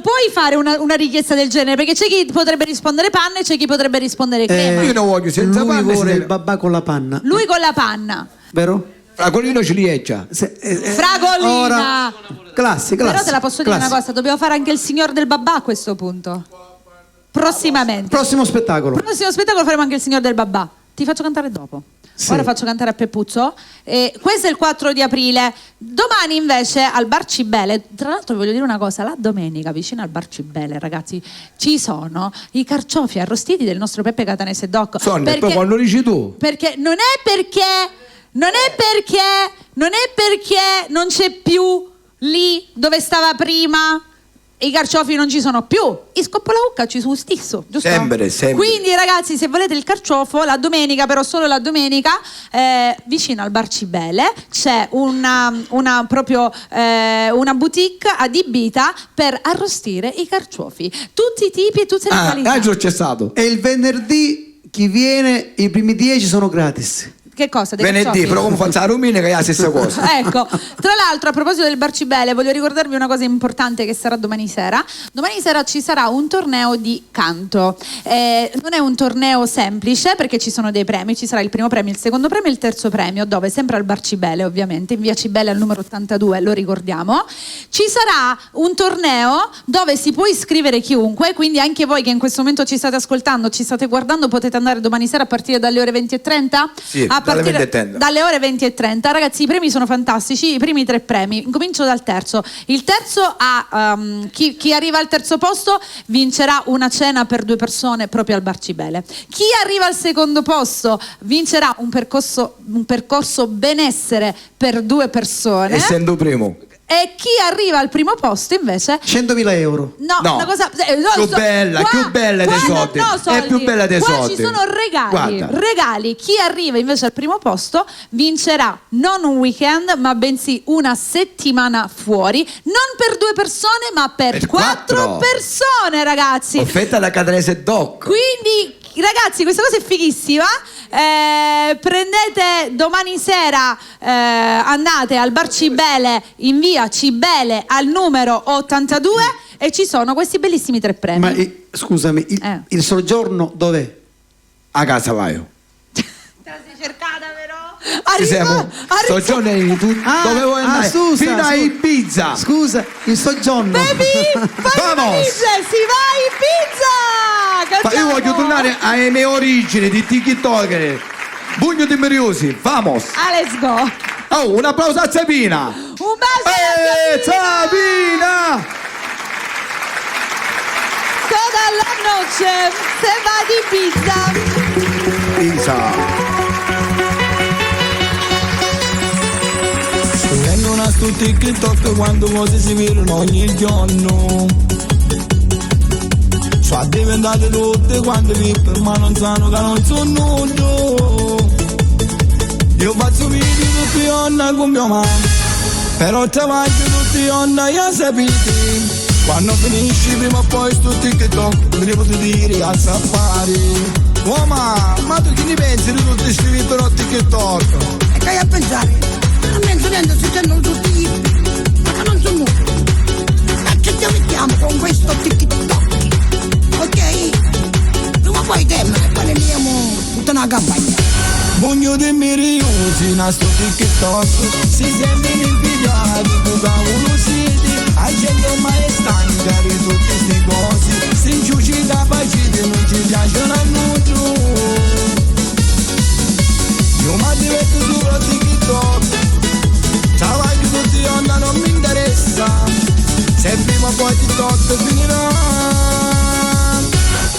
puoi fare una richiesta del genere, perché c'è chi potrebbe rispondere panna e c'è chi potrebbe rispondere crema. Io non voglio senza Lui panna. vuole il babà con la panna. Lui con la panna. Vero? Fragolino ciliegia. Fragolina. Ora, classe. Però te la posso dire una cosa, dobbiamo fare anche il signor del babà a questo punto. Prossimamente. Prossimo spettacolo. Prossimo spettacolo faremo anche il signor del babà. Ti faccio cantare dopo. Sì. Ora faccio cantare a Peppuzzo. Questo è il 4 di aprile. Domani invece al Bar Cibele, tra l'altro voglio dire una cosa, la domenica vicino al Bar Cibele, ragazzi, ci sono i carciofi arrostiti del nostro Peppe Catanese Doc. Sono, e poi quando dici tu. Perché non è perché non c'è più lì dove stava prima i carciofi non ci sono più, i scoppolaucca ci sono stesso, giusto? Sempre. Quindi ragazzi, se volete il carciofo, la domenica, però solo la domenica, vicino al Bar Cibele c'è una boutique adibita per arrostire i carciofi, tutti i tipi e tutte le qualità. C'è stato. E il venerdì chi viene, i primi 10 sono gratis. Che cosa? Dei Venerdì, carciofi? però come faccio la Romina che è la stessa cosa. Ecco, tra l'altro a proposito del Bar Cibele voglio ricordarvi una cosa importante che sarà domani sera. Domani sera ci sarà un torneo di canto, non è un torneo semplice perché ci sono dei premi, ci sarà il primo premio, il secondo premio e il terzo premio, dove sempre al Bar Cibele, ovviamente in via Cibele al numero 82, lo ricordiamo. Ci sarà un torneo dove si può iscrivere chiunque, quindi anche voi che in questo momento ci state ascoltando, ci state guardando, potete andare domani sera a partire dalle ore 20:30? Sì, dalle ore 20:30. Ragazzi, i premi sono fantastici, i primi 3 premi. Incomincio dal terzo. Il terzo chi arriva al terzo posto vincerà una cena per 2 persone proprio al Bar Cibele. Chi arriva al secondo posto vincerà un percorso benessere per 2 persone. Essendo primo. E chi arriva al primo posto invece 100.000 euro. No, una cosa più bella dei soldi. È più bella dei qua soldi. Ci sono regali. Guarda. Regali. Chi arriva invece al primo posto vincerà non un weekend, ma bensì una settimana fuori, non per 2 persone, ma per 4 persone, ragazzi. Offerta da Catanese Doc. Quindi ragazzi, questa cosa è fighissima. Prendete domani sera, andate al Bar Cibele in via Cibele al numero 82 e ci sono questi bellissimi 3 premi. Ma scusami, il soggiorno dov'è? A casa vai. Te la sei cercata però? Soggiorni dove vuoi andare? Scusa, fino a Ibiza. Scusa, il soggiorno. Baby, Vamos! si va in pizza! Ma io voglio tornare alle mie origini di TikToker. Bugno di Meriosi, vamos! Let's go! Oh, un applauso a Sabina! Un bacio a Sabina! Toda la noche se va di pizza! Pizza! Vengono su TikTok quando cose si vedono ogni giorno. Sono diventate tutte quante VIP, ma non sanno che non sono nudo. Io faccio video tutti onna con mia mamma, però travaglio tutti onna, io sapete. Quando finisci prima o poi sto TikTok, me ne posso dire a safari. Oh ma tu che ne pensi di tutti questi video no TikTok? E che hai a pensare? Non penso niente, si sentono tutti ma che non sono nudo. E che ci mettiamo con questo TikTok? Ok? Prima o poi tempo che poi ne andiamo tutta una campagna. Bugno di Meriosi, nastro TikTok, si sentono invidiati, bucavano siti, a gente mai stanca di tutte queste cose, se inciuci capaciti non ci piacciono a nudo. Io mi diverto solo TikTok, travaglio tutti onda non mi interessa, se prima o poi TikTok finirà.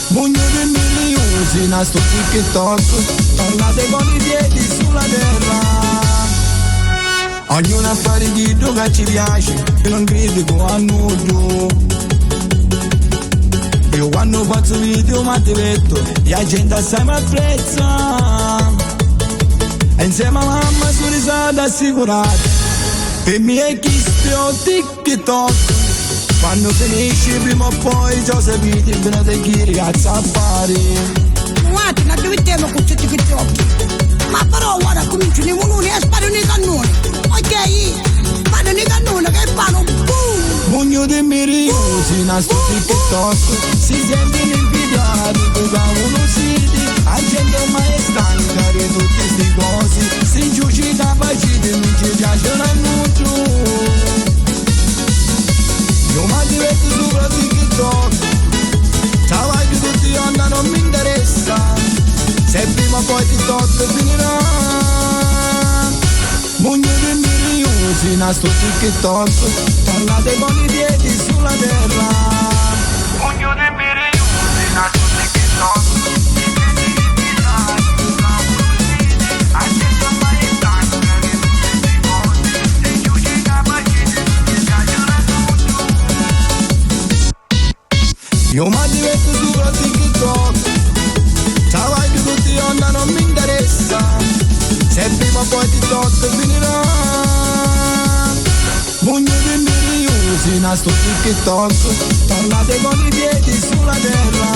Bugno di Meriosi, nastro TikTok, tornate con i piedi sulla terra. Ognuno a fare di che ci piace, io non critico a nudo. Io quando faccio video mi diverto, la gente assai mi apprezza. E insieme a mamma sono risata assicurata, per me è chistio TikTok. Quando finisci prima o poi già sapete, venite chi ragazzi a fare. Guarda, non diventiamo con questi TikTok. Ma però guarda, cominciano i voluni e sparano i cannoni. Ok? Sparano i cannoni che fanno boom! Bugno di Meriosi, nastro TikTok, si sentono invidiati, bucavano siti, a gente ormai è stanca di tutte queste cose, se inciuci capaciti non ci piacciono a nudo. Io mi diverto sopra TikTok, travaglio tutti onda non mi interessa, se prima o poi TikTok finirà. Bugno di Meriosi, nastro TikTok, tornate con i piedi sulla terra. Bugno di Meriosi, nastro TikTok, Io mi diverto solo a TikTok, travaglio tutti i onda non mi interessa, se prima o poi TikTok finirà. Voglio di riusi, nasto TikTok, tornate con i piedi sulla terra.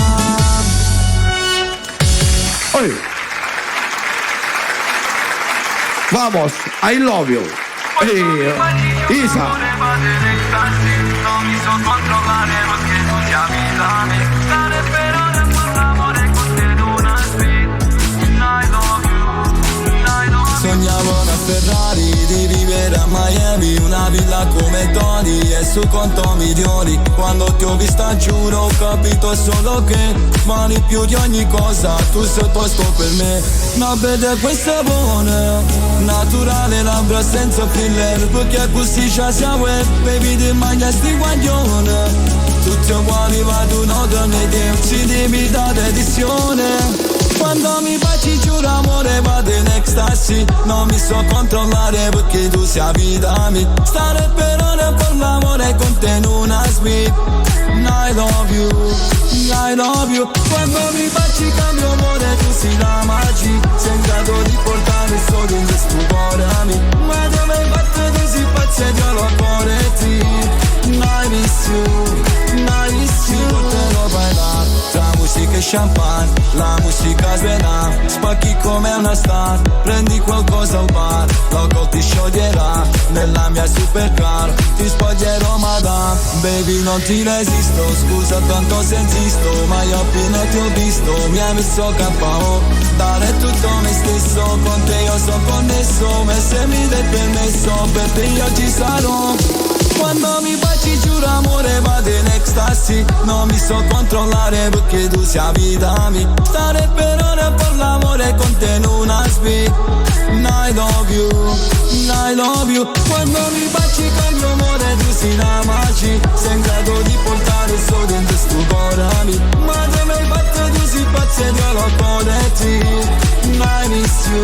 Oi. Vamos, I love you. Isa. Non mi so controllare perché tu ti avvitami. Stare per ore per l'amore con te in una suite. I love you. Sognavo una Ferrari, di vivere a Miami, una villa come Tony e su conto milioni. Quando ti ho vista giuro ho capito solo che vali più di ogni cosa, tu sei posto per me. Ma vede questa buona, naturale, labbra senza filler, perché così ci siamo e baby di maglia sti guaglione. Tutti uguali vado un'ora nei tempi, ci devi dare edizione. Quando mi baci giuro amore vado in ecstasy, non mi so controllare perché tu sei vita mia. Stare per ore per l'amore con te in una suite. I love you, I love you. Quando mi baci cambio amore, tu sei la magia. Sei in grado di portare il sole in questo cuore a me. Ma dove batte tu sei pazza e io lo cuore ti. I miss you, I miss you. Porterò bailar tra musica e champagne, la musica suena, spacchi come una star. Prendi qualcosa al bar, loco ti scioglierà nella mia supercar. Ti spoglierò madame, baby non ti resisto. Scusa tanto se insisto, ma io appena ti ho visto mi hai messo KO. Dare tutto me stesso, con te io sono connesso. Ma se mi dai permesso, per te io ci sarò. Quando mi baci giuro amore vado in ecstasy, non mi so controllare perché tu sei vita mia. Stare per ore per l'amore con te in una suite. I love you, I love you. Quando mi baci cambio amore, tu sei la magia. Sei in grado di portare il sole in questo cuore a me. Ma dove batte tu sei pazza e io lo cuore ti. I miss you,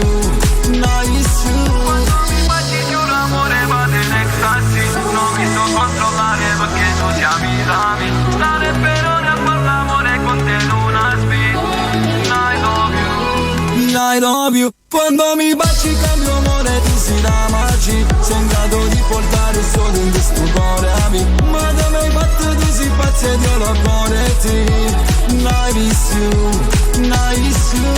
I miss you. Quando mi baci giuro amore vado in ecstasy, non mi so controllare perché tu sei vita mia. Stare per ore per l'amore con te in una suite. I love you, I love you. Quando mi baci cambio amore, tu sei la magia. Sei in grado di portare il sole in questo cuore a me. Ma dove batte tu sei pazza e io lo cuore ti. I miss you, I miss you.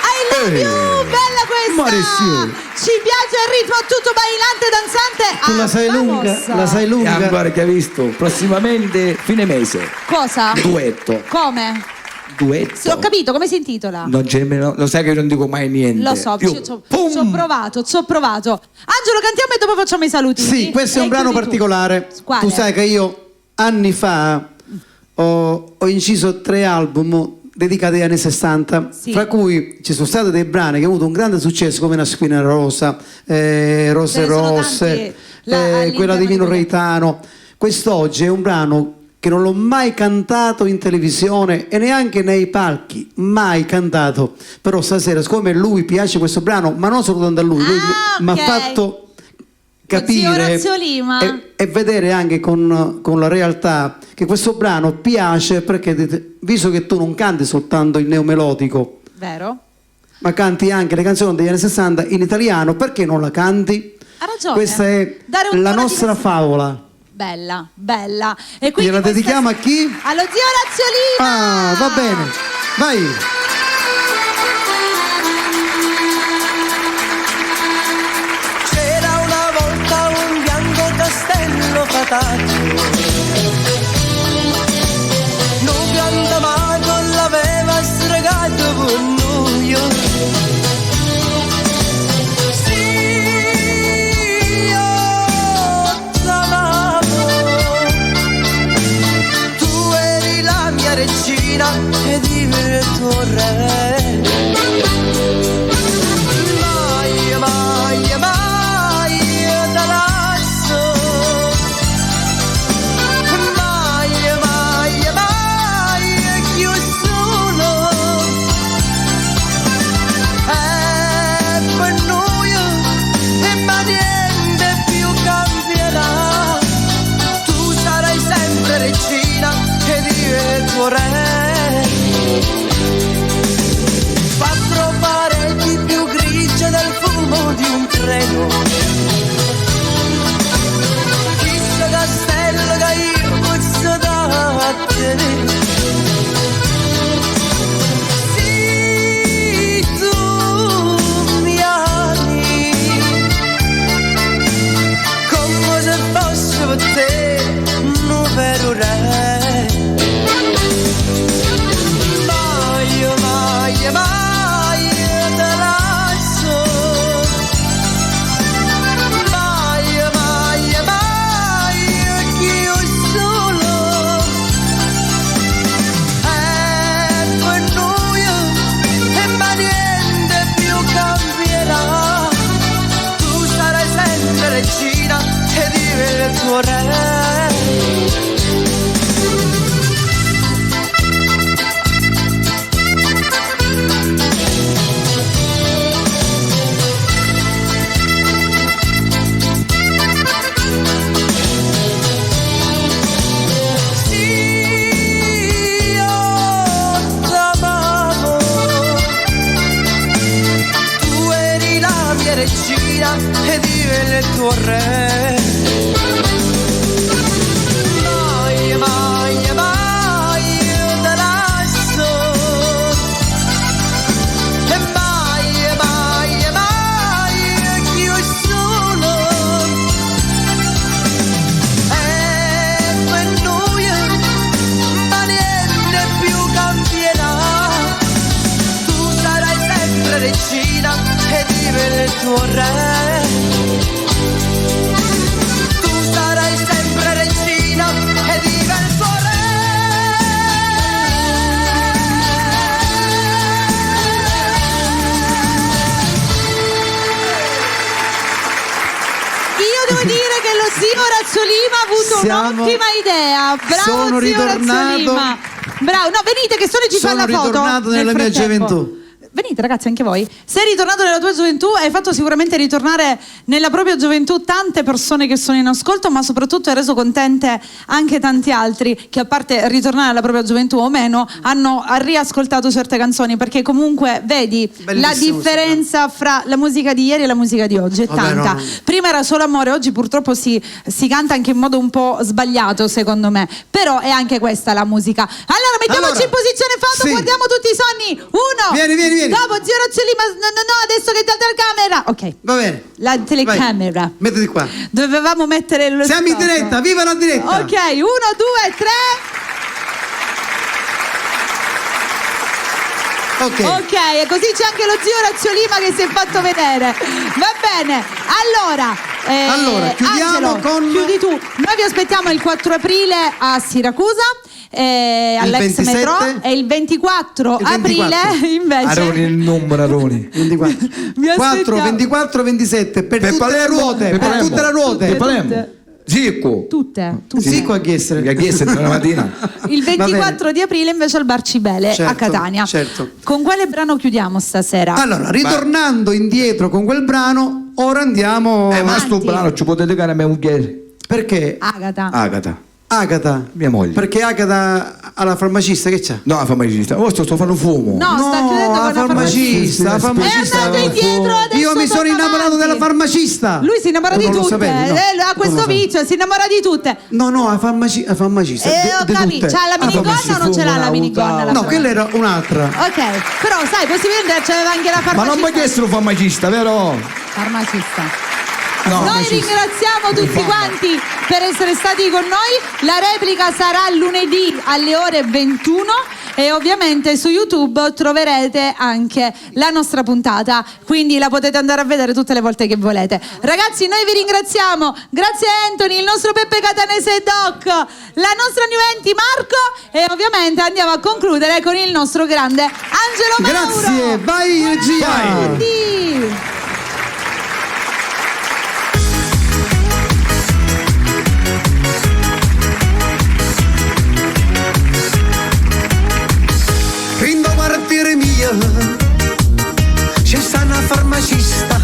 I love you, bella questa! Mauricio. Ci piace il ritmo tutto bailante, danzante. Tu la sai lunga? La sai E lunga? ancora che hai visto? Prossimamente fine mese. Cosa? Duetto. Come? Duetto. Sì, ho capito, come si intitola? Non c'è nemmeno, lo sai che non dico mai niente. Lo so, Io- ci ho provato. Angelo, cantiamo e dopo facciamo i saluti. Sì, questo è un brano chiudi tu. particolare. Quale? Tu sai che io anni fa ho inciso 3 album dedicati agli anni 60, Sì. fra cui ci sono stati dei brani che hanno avuto un grande successo come Una spina rosa, Rose Ce ne sono rosse, tanti, all'interno quella di Vino di quelle. Reitano. Quest'oggi è un brano che non l'ho mai cantato in televisione e neanche nei palchi, mai cantato. Però stasera, siccome a lui piace questo brano, ma non soltanto a lui, mi ha ok. fatto Zio capire Orazio Lima. e vedere anche con la realtà che questo brano piace, perché visto che tu non canti soltanto il neomelodico, Vero? ma canti anche le canzoni degli anni 60 in italiano, perché non la canti? Ha ragione. Questa è Dare un la tono nostra di- favola. Bella, bella. E quindi Gliela questa- dedichiamo a chi? Allo zio Orazio Lima. Ah, va bene, vai. C'era una volta un bianco castello fataggio, un grande amato l'aveva stregato per noi. Sì, io t'amavo, tu eri la mia regina ed io ero il tuo re. Mai, mai, mai da lasso, mai, mai, mai più solo. Per noi e ma niente più cambierà. Tu sarai sempre regina vorrei. Mai, mai, mai te lascio. Mai, mai, mai che io solo. Per noi e ma niente più cambierà. Tu sarai sempre regina e vive il tuo re. Regina e divenne il tuo re. Mai, mai, mai te lascio. E mai, mai, mai che io solo. Per noi ma niente più cambierà. Tu sarai sempre regina e vive il tuo re. Tu sarai sempre regina e vive il tuo re. Io devo dire che lo zio Orazio Lima ha avuto un'ottima idea. Bravo sono zio Orazio ritornato- Lima. Bravo, no, venite che Sole ci fa Sono la foto. ritornato nel nella mia frattempo. gioventù. Venite ragazzi, anche voi. Sei ritornato nella tua gioventù, hai fatto sicuramente ritornare nella propria gioventù tante persone che sono in ascolto, ma soprattutto hai reso contente anche tanti altri che, a parte ritornare alla propria gioventù o meno, hanno riascoltato certe canzoni, perché comunque vedi la Bellissimo, differenza fra la musica di ieri e la musica di oggi è Vabbè, tanta. no. Prima era solo amore, oggi purtroppo si canta anche in modo un po' sbagliato secondo me, però è anche questa la musica. Allora mettiamoci in posizione foto, sì. guardiamo tutti i sogni. Uno, Vieni, vieni, vieni. dopo zio Orazio Lima, no, adesso che dà la camera. Ok, Va bene. la telecamera. Vai, mettiti qua. Dovevamo mettere lo Siamo in stop. diretta, viva la diretta. Ok, 1, 2, 3. Ok. Ok, e così c'è anche lo zio Orazio Lima che si è fatto vedere. Va bene, allora chiudiamo Angelo, con- chiudi tu. Noi vi aspettiamo il 4 aprile a Siracusa, all'ex 27? metro, e il 24 Il 24. aprile invece Aroni il numero, Aroni. 24. vi 4, aspettiamo. 24, 27 per tutte Palermo, le ruote, per per Palermo. tutte le ruote. Per Palermo. Tutte. Zicco. tutte. Sì, qua a Chiestre. Mi ha chiesto la mattina. Il Va 24 di aprile invece al Bar Cibele a Certo, Catania. certo. Con quale brano chiudiamo stasera? Allora, ritornando indietro con quel brano, ora andiamo. Ma sto Avanti. brano ci potete dedicare a mia moglie. Perché Agata. Agata. Agata? Mia moglie. Perché Agata alla farmacista che c'ha? No, la farmacista. Oh, sto facendo fumo. No, sta chiudendo la con la farmacista, la È farmacista. andato indietro, adesso Io mi sono torna innamorato avanti. della farmacista. Lui si innamora di Non lo tutte, sapevi, no? ha questo Non lo sapevo. vizio, si innamora di tutte. No, la farmacista. Ho de capito, tutte. c'ha la minigonna o non ce l'ha la minigonna? No, quella era un'altra. Ok, però sai, possibilmente c'aveva anche la Ma farmacista. non mi ha chiesto un farmacista, vero? Farmacista. No. Noi ringraziamo tutti quanti per essere stati con noi. La replica sarà lunedì alle ore 21 e ovviamente su YouTube troverete anche la nostra puntata, quindi la potete andare a vedere tutte le volte che volete. Ragazzi, noi vi ringraziamo. Grazie Anthony, il nostro Peppe Catanese e Doc, la nostra new enti Marco, e ovviamente andiamo a concludere con il nostro grande Angelo Mauro. Grazie, vai regia. Avanti. In da quartiere mia c'è sta una farmacista,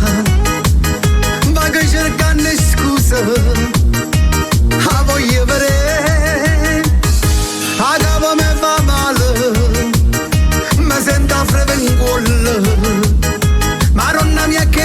ma che cercando scusa a voglio vedere, a capo mi fa male, mi sento a frevengolla, ma nonna mia che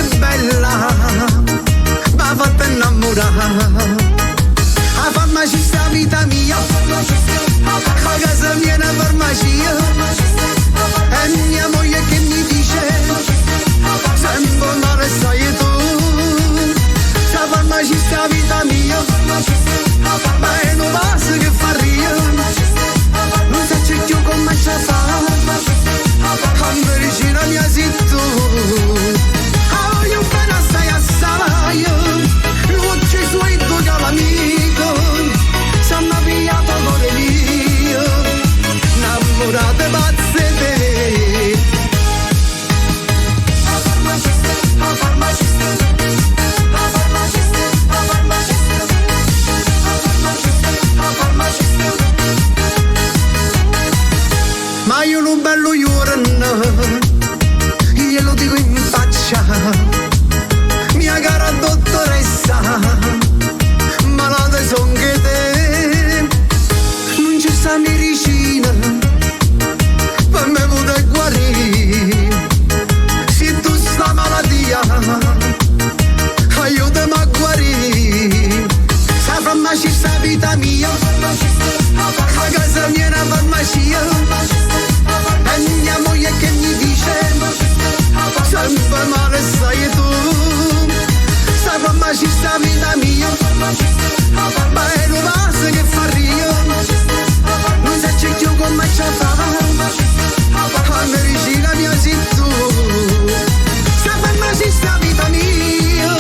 a casa mia una farmacia e mia moglie che mi dice sempre male sai tu, sta farmacista vita mia, ma è un vaso che fa rio, non sa c'è più come ci fa, a medicina mia sei tu, sta farmacista vita mia,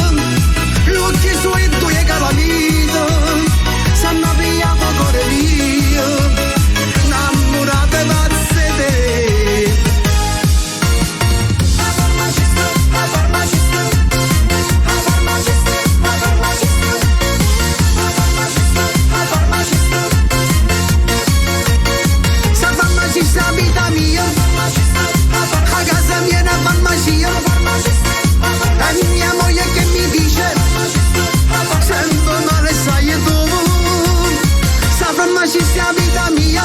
l'occhio suoi tu e calamita, sanno pigliato cuore mio, innamorate pazze te. Sta farmacista vita mia, a casa mia una farmacia, e mia moglie che mi dice sempre male sai tu, sta farmacista vita mia.